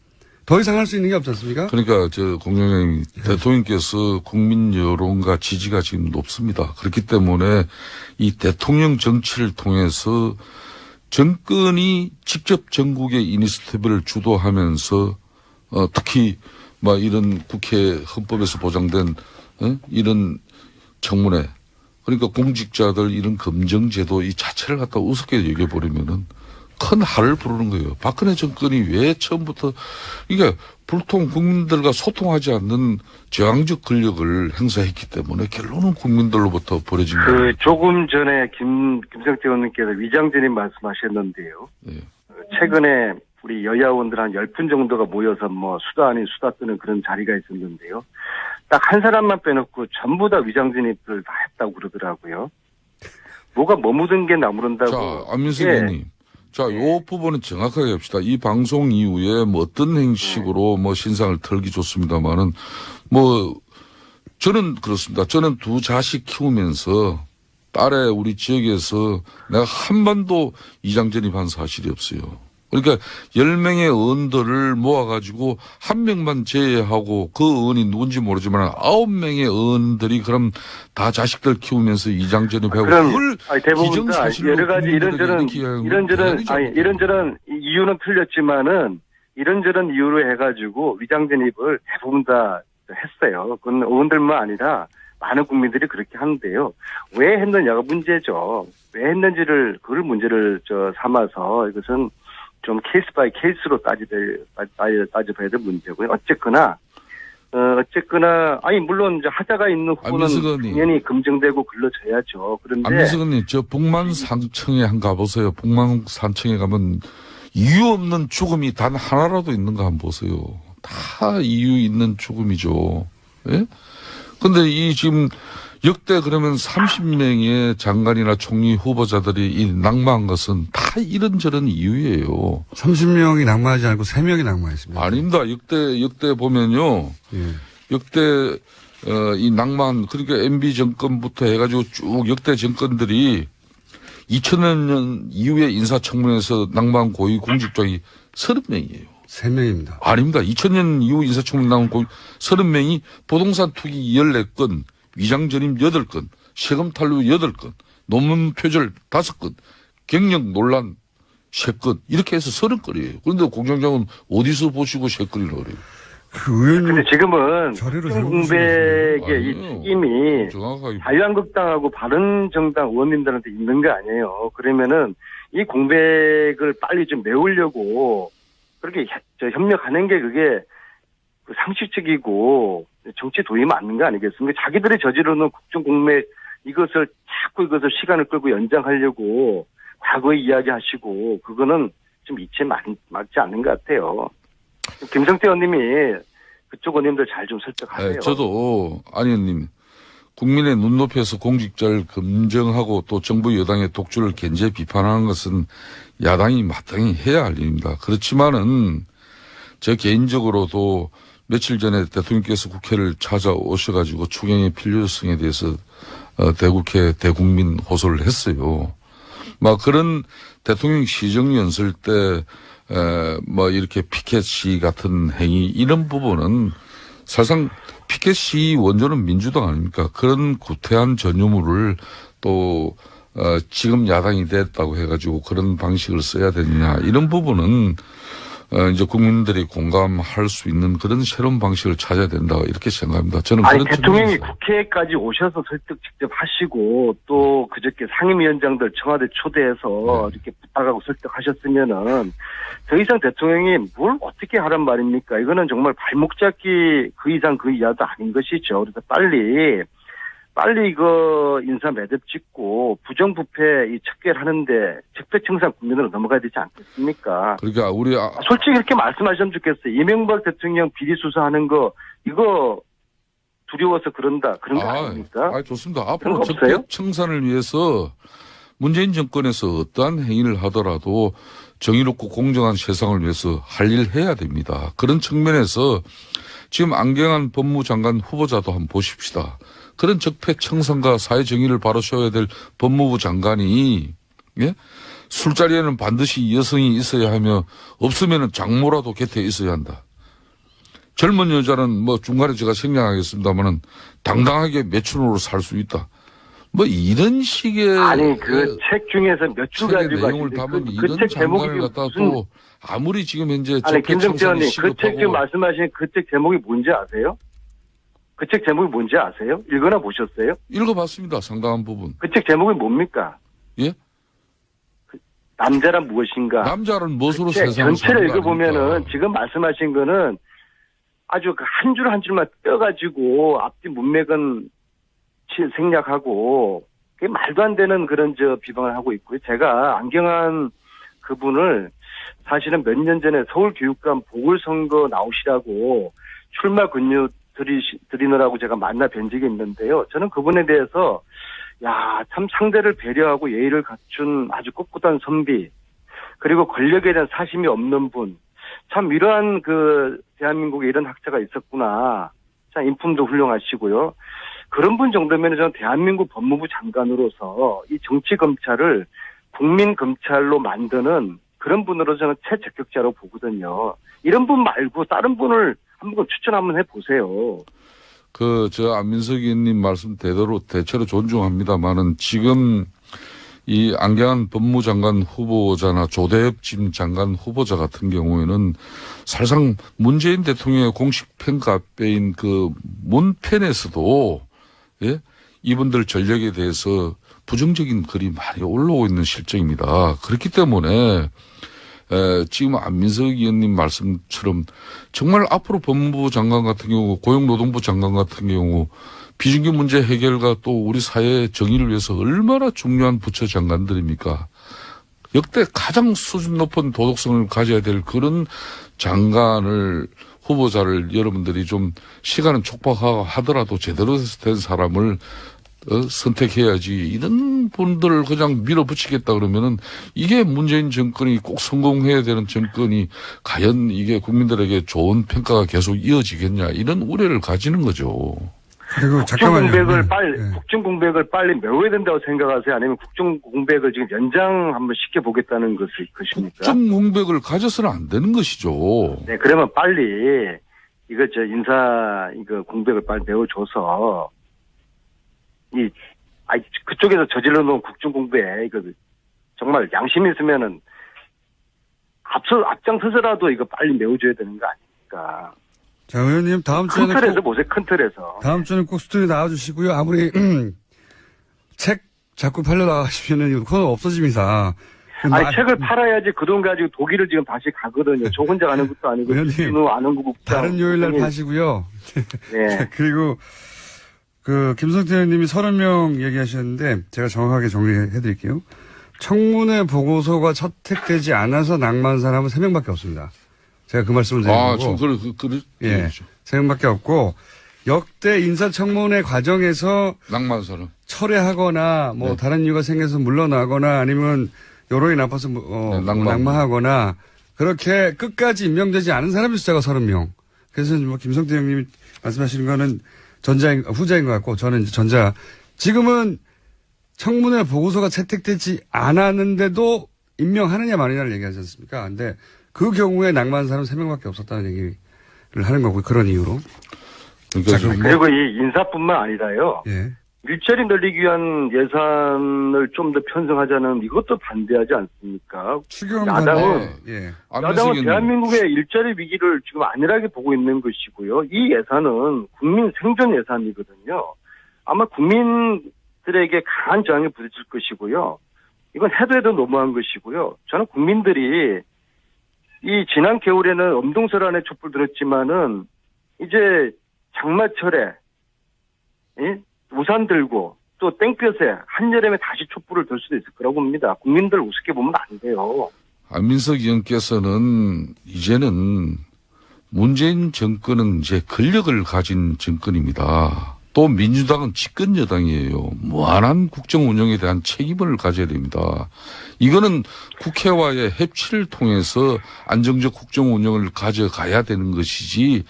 더 이상 할 수 있는 게 없지 않습니까? 그러니까 공장장님 대통령께서 국민 여론과 지지가 지금 높습니다. 그렇기 때문에 이 대통령 정치를 통해서 정권이 직접 전국의 이니시티브를 주도하면서 특히 막 이런 국회 헌법에서 보장된 이런 청문회 그러니까 공직자들 이런 검증제도 이 자체를 갖다 우습게 여겨버리면은 큰 할을 부르는 거예요. 박근혜 정권이 왜 처음부터 이게 불통 국민들과 소통하지 않는 저항적 권력을 행사했기 때문에 결론은 국민들로부터 벌어진 거예요. 조금 전에 김성태 의원님께서 위장전입 말씀하셨는데요. 네. 최근에 우리 여야 의원들 한 10분 정도가 모여서 뭐 수다 아닌 수다 뜨는 그런 자리가 있었는데요. 딱 한 사람만 빼놓고 전부 다 위장전입을 다 했다고 그러더라고요. 뭐가 머무든 게 나무른다고. 자, 안민석 의원님. 자, 요 부분은 정확하게 합시다. 이 방송 이후에 뭐 어떤 행식으로 뭐 신상을 털기 좋습니다만은 뭐 저는 그렇습니다. 저는 두 자식 키우면서 딸의 우리 지역에서 내가 한 번도 위장 전입한 사실이 없어요. 그러니까 10명의 의원들을 모아가지고 한 명만 제외하고 그 의원이 누군지 모르지만 9명의 의원들이 그럼 다 자식들 키우면서 위장 전입하고 그걸 대부분 다 여러 가지 이런저런 이유는 틀렸지만은 이런저런 이유로 해가지고 위장 전입을 대부분 다 했어요. 그건 의원들만 아니라 많은 국민들이 그렇게 하는데요. 왜 했느냐가 문제죠. 왜 했는지를 그걸 문제를 삼아서 이것은 좀 케이스 바이 케이스로 따져봐야 될 문제고요. 어쨌거나 물론 이제 하자가 있는 후보는 당연히 검증되고 걸러져야죠. 그런데 안민석 의원님 저 북만산청에 한번 가보세요. 북만산청에 가면 이유 없는 죽음이 단 하나라도 있는가 한번 보세요. 다 이유 있는 죽음이죠. 예? 근데 이 지금 역대 그러면 30명의 장관이나 총리 후보자들이 이 낙마한 것은 다 이런저런 이유예요. 30명이 낙마하지 않고 3명이 낙마했습니다. 아닙니다. 역대 보면요. 예. 역대 이 낙마한 그러니까 MB 정권부터 해가지고 쭉 역대 정권들이 2000년 이후에 인사청문회에서 낙마한 고위 공직자이 30명이에요. 3명입니다. 아닙니다. 2000년 이후 인사청문회 나온 30명이 부동산 투기 14건, 위장전입 8건, 세금 탈루 8건, 논문 표절 5건, 경력 논란 3건, 이렇게 해서 30건이에요. 그런데 공장장은 어디서 보시고 3건이라고 그래요? 근데 지금은 공백의 이 책임이 자유한국당하고 바른정당 의원님들한테 있는 거 아니에요. 그러면은 이 공백을 빨리 좀 메우려고 그렇게 협력하는 게 그게 상식적이고 정치 도입이 맞는 거 아니겠습니까? 자기들이 저지르는 국정공백 이것을 시간을 끌고 연장하려고 과거에 이야기하시고 그거는 좀 이치에 맞지 않는 것 같아요. 김성태 의원님이 그쪽 의원님들 잘 좀 설득하세요. 네, 저도 안 의원님 국민의 눈높이에서 공직자를 검증하고 또 정부 여당의 독주를 견제 비판하는 것은 야당이 마땅히 해야 할 일입니다. 그렇지만은 저 개인적으로도 며칠 전에 대통령께서 국회를 찾아오셔가지고 추경의 필요성에 대해서 대국회 대국민 호소를 했어요. 막 그런 대통령 시정연설 때 뭐 이렇게 피켓 시위 같은 행위 이런 부분은 사실상 피켓 시위 원조는 민주당 아닙니까? 그런 구태한 전유물을 또 지금 야당이 됐다고 해가지고 그런 방식을 써야 되느냐 이런 부분은 이제 국민들이 공감할 수 있는 그런 새로운 방식을 찾아야 된다 이렇게 생각합니다. 저는 아니 그런 대통령이 측면에서. 국회까지 오셔서 설득 직접 하시고 또 그저께 상임위원장들 청와대 초대해서 이렇게 부탁하고 설득하셨으면은 더 이상 대통령이 뭘 어떻게 하란 말입니까? 이거는 정말 발목 잡기 그 이상 그 이하도 아닌 것이죠. 그래서 빨리 이거 인사 매듭 짓고 부정부패 이 척결하는데 적폐청산 국면으로 넘어가야 되지 않겠습니까? 그러니까 우리 솔직히 이렇게 말씀하시면 좋겠어요. 이명박 대통령 비리 수사하는 거 이거 두려워서 그런 거 아닙니까? 좋습니다. 그런 앞으로 거 없어요? 적폐청산을 위해서 문재인 정권에서 어떠한 행위를 하더라도 정의롭고 공정한 세상을 위해서 할 일 해야 됩니다. 그런 측면에서 지금 안경환 법무장관 후보자도 한번 보십시다. 그런 적폐청산과 사회정의를 바로 세워야 될 법무부 장관이 술자리에는 반드시 여성이 있어야 하며 없으면 장모라도 곁에 있어야 한다. 젊은 여자는 뭐 중간에 제가 생략하겠습니다마는 당당하게 매춘으로 살 수 있다. 뭐 이런 식의 아니 그 책 중에서 몇 줄 책의 가지고 내용을 담은 이런 책 제목이 장관을 갖다 무슨 또 아무리 지금 현재 아니 김정태 적폐청산이 의원님 그 책 지금 시급하고 말씀하신 그 책 제목이 뭔지 아세요? 그 책 제목이 뭔지 아세요? 읽거나 보셨어요? 읽어봤습니다. 상당한 부분. 그 책 제목이 뭡니까? 예? 남자란 무엇인가? 남자는 무엇으로 책 세상을 전체를 사는 거 읽어보면은 아닙니까? 지금 말씀하신 거는 아주 한 줄 한 줄만 떼어가지고 앞뒤 문맥은 생략하고 그게 말도 안 되는 그런 비방을 하고 있고요. 제가 안경환 그분을 사실은 몇 년 전에 서울교육감 보궐선거 나오시라고 출마 근유 드리느라고 제가 만나 뵌 적이 있는데요. 저는 그분에 대해서 참 상대를 배려하고 예의를 갖춘 아주 꿋꿋한 선비 그리고 권력에 대한 사심이 없는 분 참 이러한 대한민국에 이런 학자가 있었구나. 참 인품도 훌륭하시고요. 그런 분 정도면 저는 대한민국 법무부 장관으로서 이 정치 검찰을 국민 검찰로 만드는 그런 분으로 저는 최적격자로 보거든요. 이런 분 말고 다른 분을 한번 추천 한번 해보세요. 안민석 의원님 말씀 대체로 존중합니다만은 지금 이 안경환 법무장관 후보자나 조대엽 지금 장관 후보자 같은 경우에는 사실상 문재인 대통령의 공식 팬카페인 그 문팬에서도 이분들 전력에 대해서 부정적인 글이 많이 올라오고 있는 실정입니다. 그렇기 때문에 지금 안민석 의원님 말씀처럼 정말 앞으로 법무부 장관 같은 경우 고용노동부 장관 같은 경우 비정규 문제 해결과 또 우리 사회의 정의를 위해서 얼마나 중요한 부처 장관들입니까? 역대 가장 수준 높은 도덕성을 가져야 될 그런 후보자를 여러분들이 좀 시간은 촉박하더라도 제대로 된 사람을 선택해야지 이런 분들을 그냥 밀어붙이겠다 그러면은 이게 문재인 정권이 꼭 성공해야 되는 정권이 과연 이게 국민들에게 좋은 평가가 계속 이어지겠냐 이런 우려를 가지는 거죠. 그리고 잠깐만요. 국정 공백을 빨리 메워야 된다고 생각하세요? 아니면 국정 공백을 지금 연장 한번 시켜보겠다는 것입니까? 국정 공백을 가져서는 안 되는 것이죠. 네, 그러면 빨리 인사 공백을 빨리 메워줘서 그쪽에서 저질러 놓은 국정 공백 정말 양심이 있으면은 앞장서서라도 이거 빨리 메워줘야 되는 거 아닙니까? 자, 의원님 다음 주에는 큰 틀에서 보세요. 큰 틀에서. 다음 주에는 꼭 스튜디오에 나와주시고요. 아무리 책 자꾸 팔려 나가시면은 코너 없어집니다. 책을 팔아야지 그 돈 가지고 독일을 지금 다시 가거든요. 저 혼자 가는 것도 아니고 의원님 아는국 다른 요일날 파시고요. 네. 그리고 김성태 의원님이 30명 얘기하셨는데 제가 정확하게 정리해드릴게요. 청문회 보고서가 채택되지 않아서 낙마한 사람은 3명밖에 없습니다. 제가 그 말씀을 드린 거고. 지금 예, 3명밖에 없고 역대 인사청문회 과정에서 낭만 사람. 철회하거나 뭐 네. 다른 이유가 생겨서 물러나거나 아니면 여론이 나빠서 낙마하거나 그렇게 끝까지 임명되지 않은 사람의 숫자가 30명. 그래서 뭐 김성태 형님이 말씀하시는 거는 후자인 것 같고 저는 이제 전자. 지금은 청문회 보고서가 채택되지 않았는데도 임명하느냐 마느냐를 얘기하지 않습니까? 근데 그 경우에 낙마한 사람은 3명밖에 없었다는 얘기를 하는 거고요. 그런 이유로. 그러니까 그리고 이 인사뿐만 아니라요. 예. 일자리 늘리기 위한 예산을 좀 더 편성하자는 이것도 반대하지 않습니까? 야당은 야당은 대한민국의 일자리 위기를 지금 안일하게 보고 있는 것이고요. 이 예산은 국민 생존 예산이거든요. 아마 국민들에게 강한 저항이 부딪힐 것이고요. 이건 해도 너무한 것이고요. 저는 국민들이 이 지난 겨울에는 엄동설안에 촛불 들었지만은 이제 장마철에 우산 들고 또 땡볕에 한여름에 다시 촛불을 들 수도 있을 거라고 봅니다. 국민들 우습게 보면 안 돼요. 안민석 의원께서는 이제는 문재인 정권은 이제 권력을 가진 정권입니다. 또 민주당은 집권 여당이에요. 무한한 국정 운영에 대한 책임을 가져야 됩니다. 이거는 국회와의 협치를 통해서 안정적 국정 운영을 가져가야 되는 것이지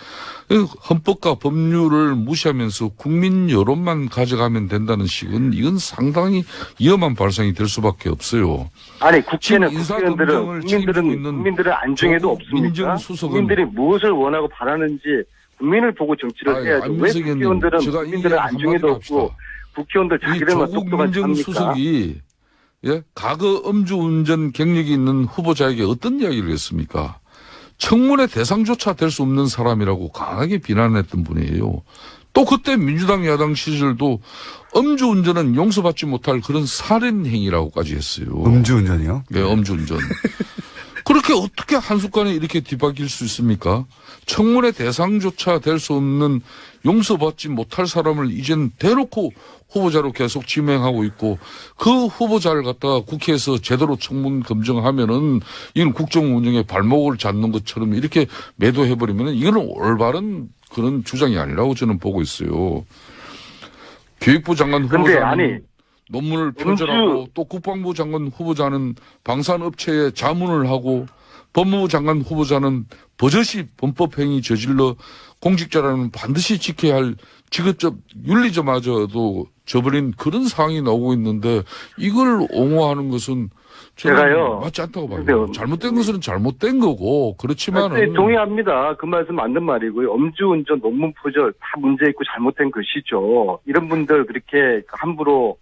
헌법과 법률을 무시하면서 국민 여론만 가져가면 된다는 식은 이건 상당히 위험한 발상이 될 수밖에 없어요. 아니 국회는 인사검증을 국민들은 안중에도 없습니까? 국민들이 무엇을 원하고 바라는지 국민을 보고 정치를 해야죠. 왜 국회의원들은 국민들은 안중에도 없고 국회의원들 자기들만 똑똑한 조국 민정수석이 과거 음주운전 경력이 있는 후보자에게 어떤 이야기를 했습니까? 청문회 대상조차 될 수 없는 사람이라고 강하게 비난했던 분이에요. 또 그때 민주당 야당 시절도 음주운전은 용서받지 못할 그런 살인 행위라고까지 했어요. 음주운전이요? 네, 음주운전. 그렇게 어떻게 한순간에 이렇게 뒤바뀔 수 있습니까? 청문회 대상조차 될 수 없는 용서받지 못할 사람을 이젠 대놓고 후보자로 계속 지명하고 있고 그 후보자를 갖다가 국회에서 제대로 청문 검증하면은 이건 국정 운영의 발목을 잡는 것처럼 이렇게 매도해버리면은 이거는 올바른 그런 주장이 아니라고 저는 보고 있어요. 교육부 장관 후보자는 논문을 표절하고 또 국방부 장관 후보자는 방산업체에 자문을 하고 법무부 장관 후보자는 버젓이 범법행위 저질러 공직자라는 반드시 지켜야 할 직업적 윤리저마저도 저버린 그런 상황이 나오고 있는데 이걸 옹호하는 것은 제가요 맞지 않다고 봐요. 잘못된 것은 잘못된 거고 그렇지만은 동의합니다. 그 말씀 맞는 말이고요. 음주운전 논문 표절 다 문제 있고 잘못된 것이죠. 이런 분들 그렇게 함부로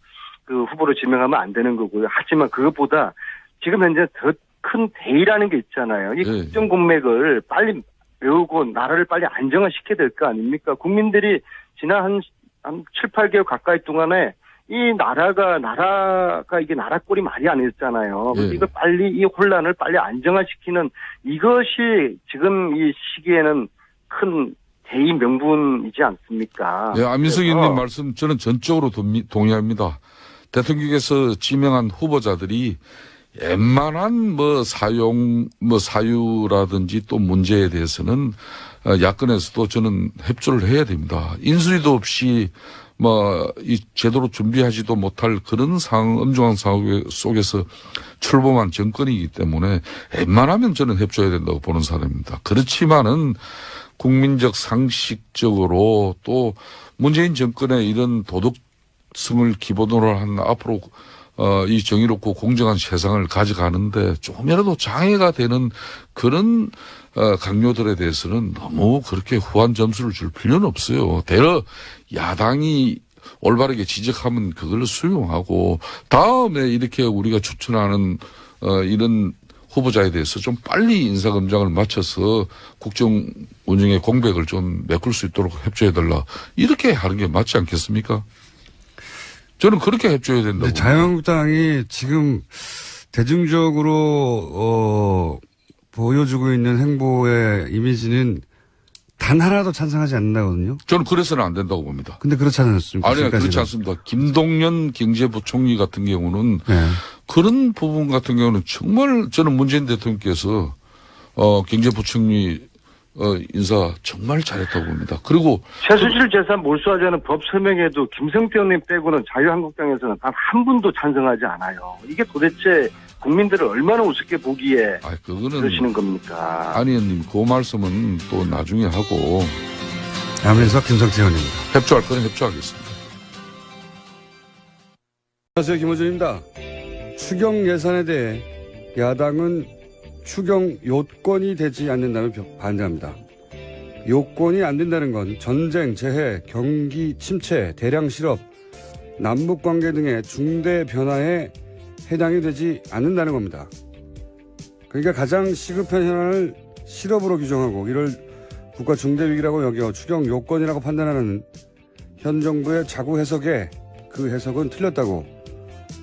그 후보로 지명하면 안 되는 거고요. 하지만 그것보다 지금 현재 더 큰 대의라는 게 있잖아요. 이 국정 공맥을 빨리 메우고 나라를 빨리 안정화시켜야 될 거 아닙니까? 국민들이 지난 한 7, 8개월 가까이 동안에 이 나라가 이게 나라 꼴이 말이 아니었잖아요. 그래서 이거 빨리 이 혼란을 빨리 안정화시키는 이것이 지금 이 시기에는 큰 대의 명분이지 않습니까? 네, 안민석 의원님 말씀 저는 전적으로 동의합니다. 대통령께서 지명한 후보자들이 웬만한 사유라든지 또 문제에 대해서는 야권에서도 저는 협조를 해야 됩니다. 인수위도 없이 이 제대로 준비하지도 못할 그런 엄중한 상황 속에서 출범한 정권이기 때문에 웬만하면 저는 협조해야 된다고 보는 사람입니다. 그렇지만은 국민적 상식적으로 또 문재인 정권의 이런 도덕성을 기본으로 한 앞으로 이 정의롭고 공정한 세상을 가져가는데 조금이라도 장애가 되는 그런 강요들에 대해서는 너무 그렇게 후한 점수를 줄 필요는 없어요. 대러 야당이 올바르게 지적하면 그걸 수용하고 다음에 이렇게 우리가 추천하는 이런 후보자에 대해서 좀 빨리 인사검증을 마쳐서 국정 운영의 공백을 좀 메꿀 수 있도록 협조해달라. 이렇게 하는 게 맞지 않겠습니까? 저는 그렇게 협조해야 된다고. 자유한국당이 지금 대중적으로 보여주고 있는 행보의 이미지는 단 하나도 찬성하지 않는다거든요. 저는 그래서는 안 된다고 봅니다. 근데 그렇지 않았습니까? 아니요, 그렇지 않습니다. 김동연 경제부총리 같은 경우는 그런 부분 같은 경우는 정말 저는 문재인 대통령께서 경제부총리 인사 정말 잘했다고 봅니다. 그리고 최순실 재산 몰수하자는 법 서명에도 김성태 의원님 빼고는 자유한국당에서는 단 한 분도 찬성하지 않아요. 이게 도대체 국민들을 얼마나 우습게 보기에 그거는 그러시는 겁니까? 안 의원님 그 말씀은 또 나중에 하고 안민석 김성태 의원입니다. 협조할 거는 협조하겠습니다. 안녕하세요. 김호준입니다. 추경 예산에 대해 야당은 추경 요건이 되지 않는다면 반대합니다. 요건이 안 된다는 건 전쟁, 재해, 경기 침체, 대량 실업, 남북관계 등의 중대 변화에 해당이 되지 않는다는 겁니다. 그러니까 가장 시급한 현안을 실업으로 규정하고 이를 국가 중대 위기라고 여겨 추경 요건이라고 판단하는 현 정부의 자구 해석에 그 해석은 틀렸다고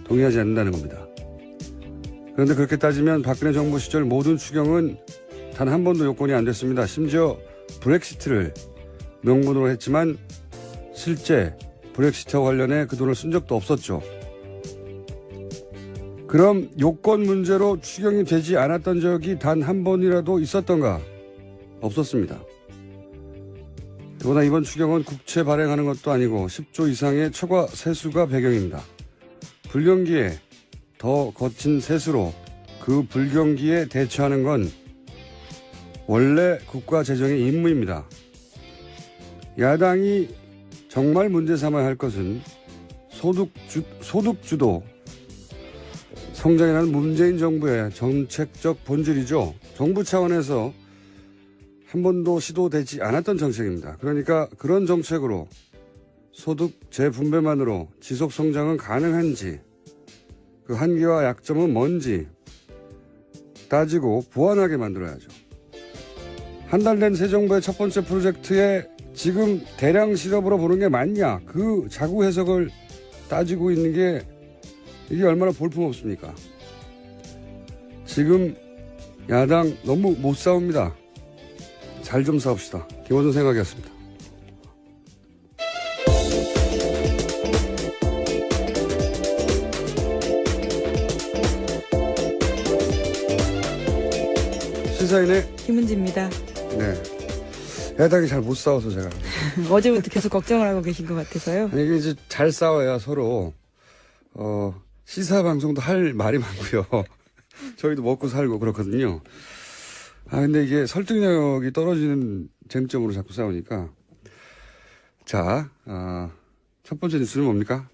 동의하지 않는다는 겁니다. 그런데 그렇게 따지면 박근혜 정부 시절 모든 추경은 단 한 번도 요건이 안 됐습니다. 심지어 브렉시트를 명분으로 했지만 실제 브렉시트와 관련해 그 돈을 쓴 적도 없었죠. 그럼 요건 문제로 추경이 되지 않았던 적이 단 한 번이라도 있었던가? 없었습니다. 더구나 이번 추경은 국채 발행하는 것도 아니고 10조 이상의 초과 세수가 배경입니다. 불경기에 더 거친 세수로 그 불경기에 대처하는 건 원래 국가 재정의 임무입니다. 야당이 정말 문제 삼아야 할 것은 소득주도 성장이라는 문재인 정부의 정책적 본질이죠. 정부 차원에서 한 번도 시도되지 않았던 정책입니다. 그러니까 그런 정책으로 소득 재분배만으로 지속 성장은 가능한지, 그 한계와 약점은 뭔지 따지고 보완하게 만들어야죠. 한 달 된 새 정부의 첫 번째 프로젝트에 지금 대량 실업으로 보는 게 맞냐, 그 자구 해석을 따지고 있는 게 이게 얼마나 볼품없습니까? 지금 야당 너무 못 싸웁니다. 잘 좀 싸웁시다. 김호준 생각이었습니다. 시사인의 김은지입니다. 네. 야당이 잘 못 싸워서 제가. 어제부터 계속 걱정을 하고 계신 것 같아서요. 아니, 이게 이제 잘 싸워야 서로, 시사 방송도 할 말이 많고요. 저희도 먹고 살고 그렇거든요. 근데 이게 설득력이 떨어지는 쟁점으로 자꾸 싸우니까. 자, 첫 번째 뉴스는 뭡니까?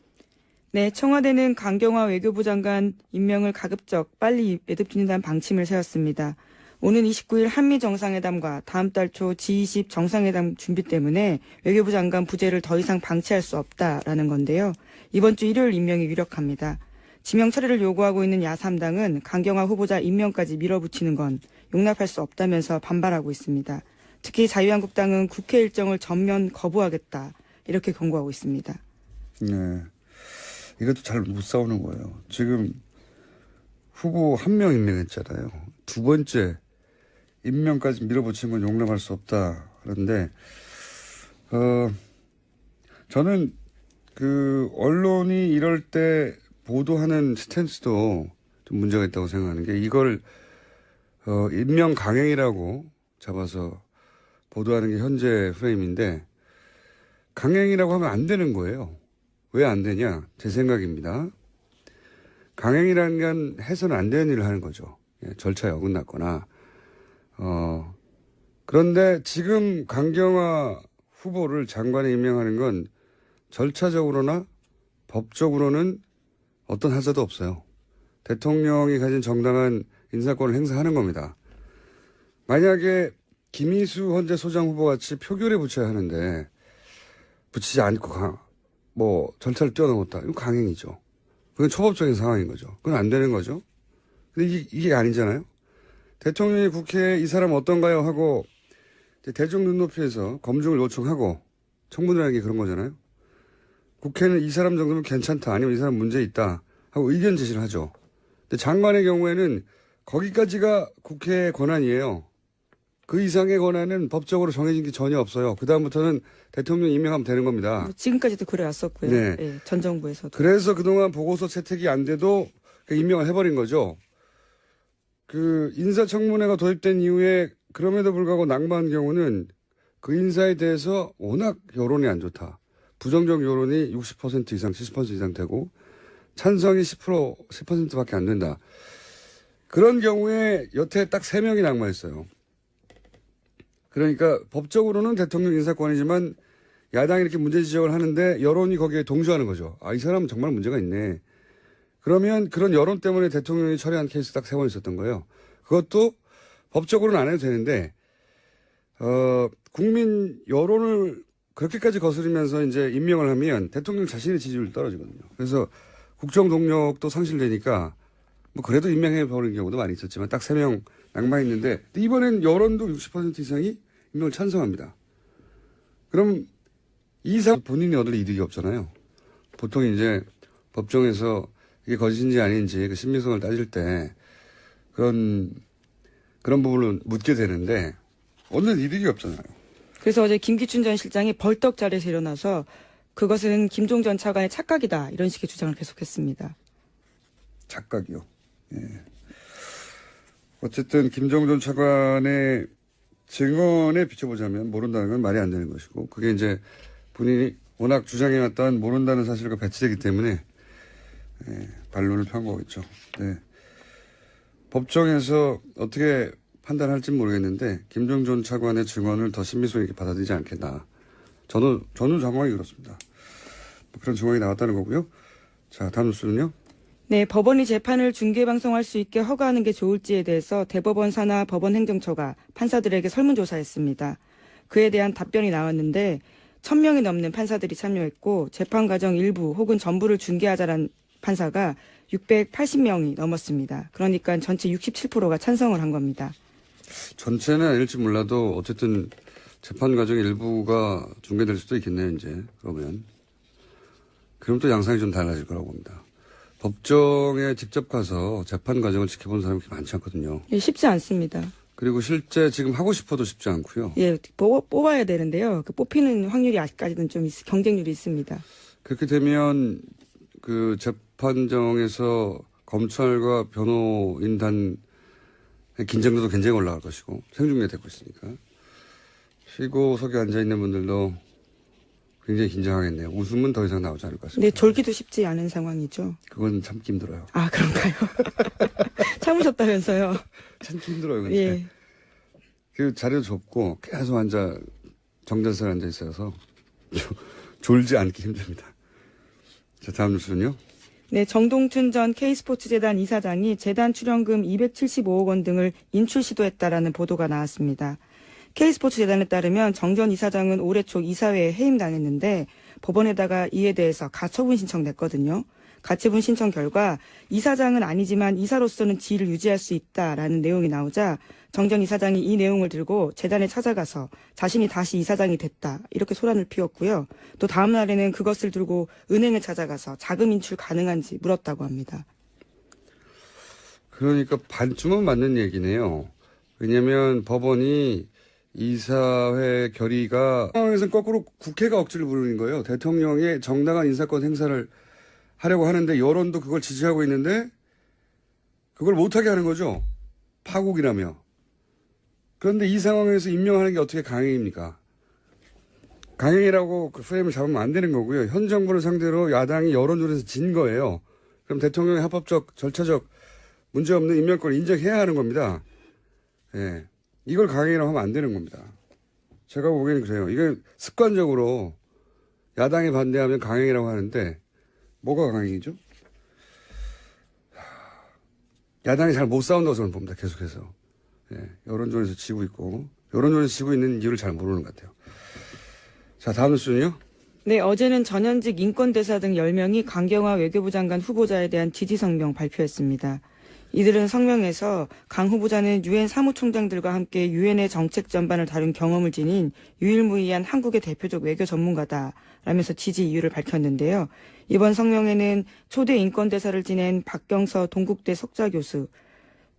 네, 청와대는 강경화 외교부 장관 임명을 가급적 빨리 매듭짓는다는 방침을 세웠습니다. 오는 29일 한미 정상회담과 다음 달 초 G20 정상회담 준비 때문에 외교부 장관 부재를 더 이상 방치할 수 없다라는 건데요. 이번 주 일요일 임명이 유력합니다. 지명 처리를 요구하고 있는 야3당은 강경화 후보자 임명까지 밀어붙이는 건 용납할 수 없다면서 반발하고 있습니다. 특히 자유한국당은 국회 일정을 전면 거부하겠다 이렇게 경고하고 있습니다. 네. 이것도 잘 못 싸우는 거예요. 지금 후보 한 명 임명했잖아요. 두 번째 임명까지 밀어붙이는 건 용납할 수 없다. 그런데 저는 그 언론이 이럴 때 보도하는 스탠스도 좀 문제가 있다고 생각하는 게, 이걸 임명 강행이라고 잡아서 보도하는 게 현재 프레임인데, 강행이라고 하면 안 되는 거예요. 왜 안 되냐? 제 생각입니다. 강행이라는 건 해서는 안 되는 일을 하는 거죠. 절차에 어긋났거나. 그런데 지금 강경화 후보를 장관에 임명하는 건 절차적으로나 법적으로는 어떤 하자도 없어요. 대통령이 가진 정당한 인사권을 행사하는 겁니다. 만약에 김희수 헌재 소장 후보 같이 표결에 붙여야 하는데 붙이지 않고 절차를 뛰어넘었다. 이건 강행이죠. 그건 초법적인 상황인 거죠. 그건 안 되는 거죠. 근데 이게 아니잖아요. 대통령이 국회에 이 사람 어떤가요? 하고 대중 눈높이에서 검증을 요청하고 청문회라는 게 그런 거잖아요. 국회는 이 사람 정도면 괜찮다, 아니면 이 사람 문제 있다 하고 의견 제시를 하죠. 근데 장관의 경우에는 거기까지가 국회의 권한이에요. 그 이상의 권한은 법적으로 정해진 게 전혀 없어요. 그다음부터는 대통령 임명하면 되는 겁니다. 지금까지도 그래왔었고요. 네. 네, 전 정부에서도. 그래서 그동안 보고서 채택이 안 돼도 임명을 해버린 거죠. 그 인사청문회가 도입된 이후에 그럼에도 불구하고 낙마한 경우는 그 인사에 대해서 워낙 여론이 안 좋다. 부정적 여론이 60% 이상, 70% 이상 되고 찬성이 10%밖에 안 된다. 그런 경우에 여태 딱 3명이 낙마했어요. 그러니까 법적으로는 대통령 인사권이지만 야당이 이렇게 문제 지적을 하는데 여론이 거기에 동조하는 거죠. 아, 이 사람은 정말 문제가 있네. 그러면 그런 여론 때문에 대통령이 처리한 케이스 딱 3번 있었던 거예요. 그것도 법적으로는 안 해도 되는데, 국민 여론을 그렇게까지 거스르면서 이제 임명을 하면 대통령 자신의 지지율이 떨어지거든요. 그래서 국정 동력도 상실되니까 뭐 그래도 임명해 버리는 경우도 많이 있었지만 딱 3명 낙마했는데 이번엔 여론도 60% 이상이 임명을 찬성합니다. 그럼 이상 본인이 얻을 이득이 없잖아요. 보통 이제 법정에서 이게 거짓인지 아닌지 그 신빙성을 따질 때 그런 부분을 묻게 되는데 얻는 이득이 없잖아요. 그래서 어제 김기춘 전 실장이 벌떡 자리에서 일어나서 그것은 김종 전 차관의 착각이다 이런 식의 주장을 계속했습니다. 착각이요. 예. 어쨌든 김종 전 차관의 증언에 비춰보자면 모른다는 건 말이 안 되는 것이고 그게 이제 본인이 워낙 주장해왔던 모른다는 사실과 배치되기 때문에 반론을 펴은 거겠죠. 네. 법정에서 어떻게 판단할지는 모르겠는데 김종 전 차관의 증언을 더 신빙성 있게 받아들이지 않겠나. 저는 정황이 그렇습니다. 그런 증언이 나왔다는 거고요. 자, 다음 뉴스는요. 네, 법원이 재판을 중계방송할 수 있게 허가하는 게 좋을지에 대해서 대법원 산하 법원행정처가 판사들에게 설문조사했습니다. 그에 대한 답변이 나왔는데 1,000명이 넘는 판사들이 참여했고 재판 과정 일부 혹은 전부를 중계하자란 판사가 680명이 넘었습니다. 그러니까 전체 67%가 찬성을 한 겁니다. 전체는 아닐지 몰라도 어쨌든 재판 과정 일부가 중계될 수도 있겠네요, 이제. 그럼 또 양상이 좀 달라질 거라고 봅니다. 법정에 직접 가서 재판 과정을 지켜본 사람이 그렇게 많지 않거든요. 예, 쉽지 않습니다. 그리고 실제 지금 하고 싶어도 쉽지 않고요. 예, 뽑아야 되는데요. 그 뽑히는 확률이 아직까지는 좀 경쟁률이 있습니다. 그렇게 되면 그 재판정에서 검찰과 변호인단의 긴장도도 굉장히 올라갈 것이고 생중계되고 있으니까 피고석에 앉아있는 분들도 굉장히 긴장하겠네요. 웃음은 더 이상 나오지 않을 것 같습니다. 네, 졸기도 쉽지 않은 상황이죠. 그건 참기 힘들어요. 아, 그런가요? 참으셨다면서요? 참기 힘들어요. 근데. 예. 그 자리도 좁고 계속 정자세에 앉아 있어서 졸지 않기 힘듭니다. 자, 다음 뉴스는요. 네, 정동춘 전 K스포츠재단 이사장이 재단 출연금 275억 원 등을 인출 시도했다라는 보도가 나왔습니다. K스포츠재단에 따르면 정 전 이사장은 올해 초 이사회에 해임당했는데 법원에다가 이에 대해서 가처분 신청 냈거든요. 가처분 신청 결과 이사장은 아니지만 이사로서는 지위를 유지할 수 있다라는 내용이 나오자 정 전 이사장이 이 내용을 들고 재단에 찾아가서 자신이 다시 이사장이 됐다 이렇게 소란을 피웠고요. 또 다음 날에는 그것을 들고 은행에 찾아가서 자금 인출 가능한지 물었다고 합니다. 그러니까 반쯤은 맞는 얘기네요. 왜냐하면 법원이 이사회 결의가 상황에서는 거꾸로 국회가 억지를 부르는 거예요. 대통령의 정당한 인사권 행사를 하려고 하는데 여론도 그걸 지지하고 있는데 그걸 못하게 하는 거죠. 파국이라며. 그런데 이 상황에서 임명하는 게 어떻게 강행입니까? 강행이라고 그 프레임을 잡으면 안 되는 거고요. 현 정부를 상대로 야당이 여론조사에서 진 거예요. 그럼 대통령의 합법적, 절차적 문제없는 임명권을 인정해야 하는 겁니다. 예. 이걸 강행이라고 하면 안 되는 겁니다. 제가 보기에는 그래요. 이게 습관적으로 야당이 반대하면 강행이라고 하는데 뭐가 강행이죠? 야당이 잘 못 싸운다고 저는 봅니다. 계속해서. 예, 여론조사에서 지고 있고 여론조사에서 지고 있는 이유를 잘 모르는 것 같아요. 자, 다음 뉴스는요. 네, 어제는 전현직 인권대사 등 10명이 강경화 외교부 장관 후보자에 대한 지지 성명 발표했습니다. 이들은 성명에서 강 후보자는 유엔 사무총장들과 함께 유엔의 정책 전반을 다룬 경험을 지닌 유일무이한 한국의 대표적 외교 전문가다라면서 지지 이유를 밝혔는데요. 이번 성명에는 초대 인권대사를 지낸 박경서 동국대 석좌교수,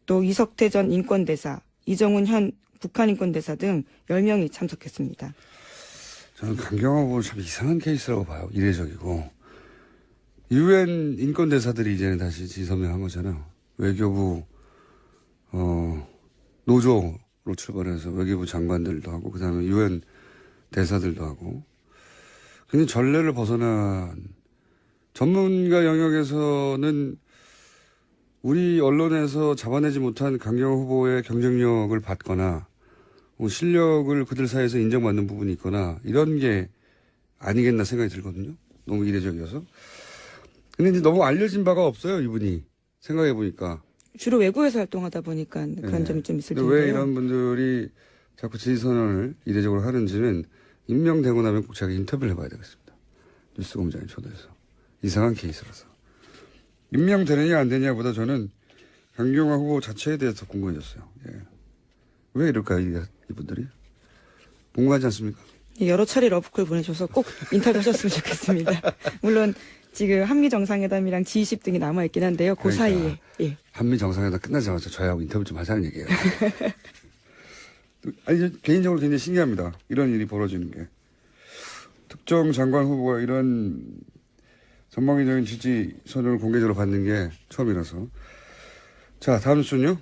또 이석태 전 인권대사, 이정훈 현 북한인권대사 등 10명이 참석했습니다. 저는 강경화 후보는 참 이상한 케이스라고 봐요. 이례적이고. 유엔 인권 대사들이 이제는 다시 지서명한 거잖아요. 외교부 노조로 출발해서 외교부 장관들도 하고 그다음에 유엔 대사들도 하고 굉장히 전례를 벗어난 전문가 영역에서는 우리 언론에서 잡아내지 못한 강경화 후보의 경쟁력을 받거나 실력을 그들 사이에서 인정받는 부분이 있거나 이런 게 아니겠나 생각이 들거든요. 너무 이례적이어서. 근데 이제 너무 알려진 바가 없어요, 이분이. 생각해 보니까. 주로 외국에서 활동하다 보니까 그런 점이 좀 있을 텐데요. 왜 이런 분들이 자꾸 지지선언을 이례적으로 하는지는 임명되고 나면 꼭 제가 인터뷰를 해봐야 되겠습니다. 뉴스공장에 초대해서. 이상한 케이스라서. 임명되느냐 안 되느냐보다 저는 강경화 후보 자체에 대해서 궁금해졌어요. 예. 왜 이럴까요, 이분들이? 궁금하지 않습니까? 여러 차례 러브콜 보내셔서 꼭 인터뷰 하셨으면 좋겠습니다. 물론 지금 한미 정상회담이랑 G20 등이 남아있긴 한데요. 그 그러니까 사이에. 예. 한미 정상회담 끝나자마자 저희하고 인터뷰 좀 하자는 얘기예요. 아니, 개인적으로 굉장히 신기합니다. 이런 일이 벌어지는 게. 특정 장관 후보가 이런 전방위적인 지지 선언을 공개적으로 받는 게 처음이라서. 자, 다음 순요.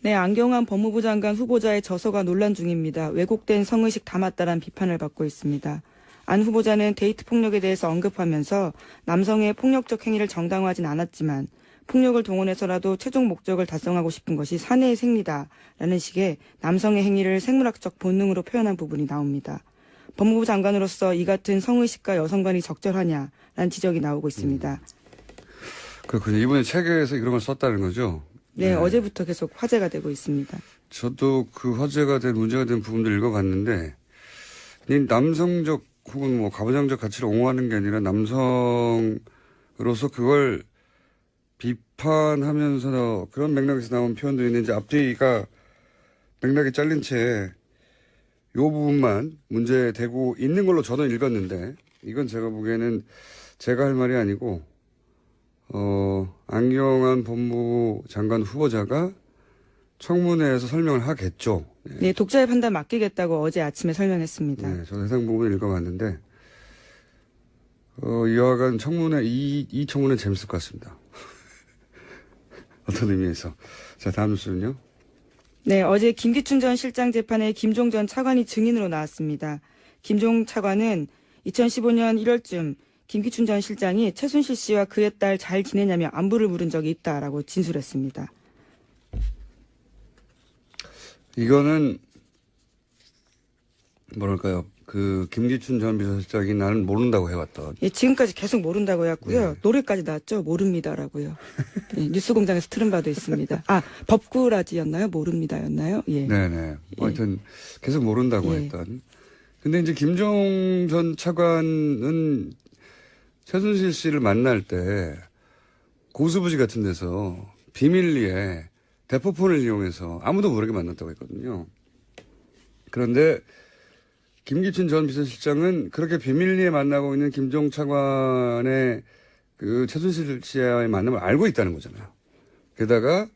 네, 안경환 법무부 장관 후보자의 저서가 논란 중입니다. 왜곡된 성의식 담았다란 비판을 받고 있습니다. 안 후보자는 데이트 폭력에 대해서 언급하면서 남성의 폭력적 행위를 정당화하진 않았지만 폭력을 동원해서라도 최종 목적을 달성하고 싶은 것이 사내의 생리다라는 식의 남성의 행위를 생물학적 본능으로 표현한 부분이 나옵니다. 법무부 장관으로서 이 같은 성의식과 여성관이 적절하냐라는 지적이 나오고 있습니다. 그렇군요. 이번에 책에서 이런 걸 썼다는 거죠? 네, 어제부터 계속 화제가 되고 있습니다. 저도 그 화제가 된 문제가 된 부분들 읽어봤는데 이 남성적 혹은 뭐 가부장적 가치를 옹호하는 게 아니라 남성으로서 그걸 비판하면서 그런 맥락에서 나온 표현들이 있는지 앞뒤가 맥락이 잘린 채 이 부분만 문제되고 있는 걸로 저는 읽었는데 이건 제가 보기에는 제가 할 말이 아니고 안경환 법무부 장관 후보자가 청문회에서 설명을 하겠죠. 네, 독자의 판단 맡기겠다고 어제 아침에 설명했습니다. 네, 저도 해당 부분을 읽어봤는데 이와간 청문회 이 청문회 재밌을 것 같습니다. 어떤 의미에서. 자, 다음 뉴스는요. 네, 어제 김기춘 전 실장 재판에 김종 전 차관이 증인으로 나왔습니다. 김종 차관은 2015년 1월쯤 김기춘 전 실장이 최순실 씨와 그의 딸 잘 지내냐며 안부를 물은 적이 있다라고 진술했습니다. 이거는 뭐랄까요. 그 김기춘 전 비서실장이 나는 모른다고 해왔던. 예, 지금까지 계속 모른다고 해왔고요. 네. 노래까지 나왔죠. 모릅니다라고요. 예, 뉴스공장에서 들은 바도 있습니다. 아, 법구라지였나요? 모릅니다였나요? 예. 네네. 하여튼 계속 모른다고 예. 했던. 근데 이제 김종 전 차관은 최순실 씨를 만날 때 고수부지 같은 데서 비밀리에 대포폰을 이용해서 아무도 모르게 만났다고 했거든요. 그런데 김기춘 전 비서실장은 그렇게 비밀리에 만나고 있는 김종 차관의 그 최순실 씨와의 만남을 알고 있다는 거잖아요. 게다가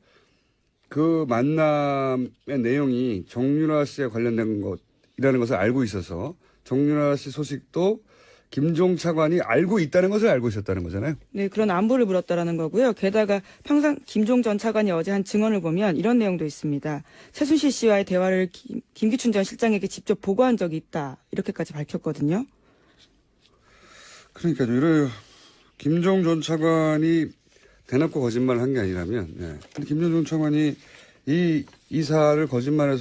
그 만남의 내용이 정유라 씨와 관련된 것이라는 것을 알고 있어서 정유라 씨 소식도 김종 차관이 알고 있다는 것을 알고 있었다는 거잖아요. 네, 그런 안부를 물었다라는 거고요. 게다가 평상 김종 전 차관이 어제 한 증언을 보면 이런 내용도 있습니다. 최순실 씨와의 대화를 김기춘 전 실장에게 직접 보고한 적이 있다. 이렇게까지 밝혔거든요. 그러니까요. 이래요. 김종 전 차관이 대놓고 거짓말을 한 게 아니라면, 네. 근데 김종 전 차관이 이 사를 거짓말해서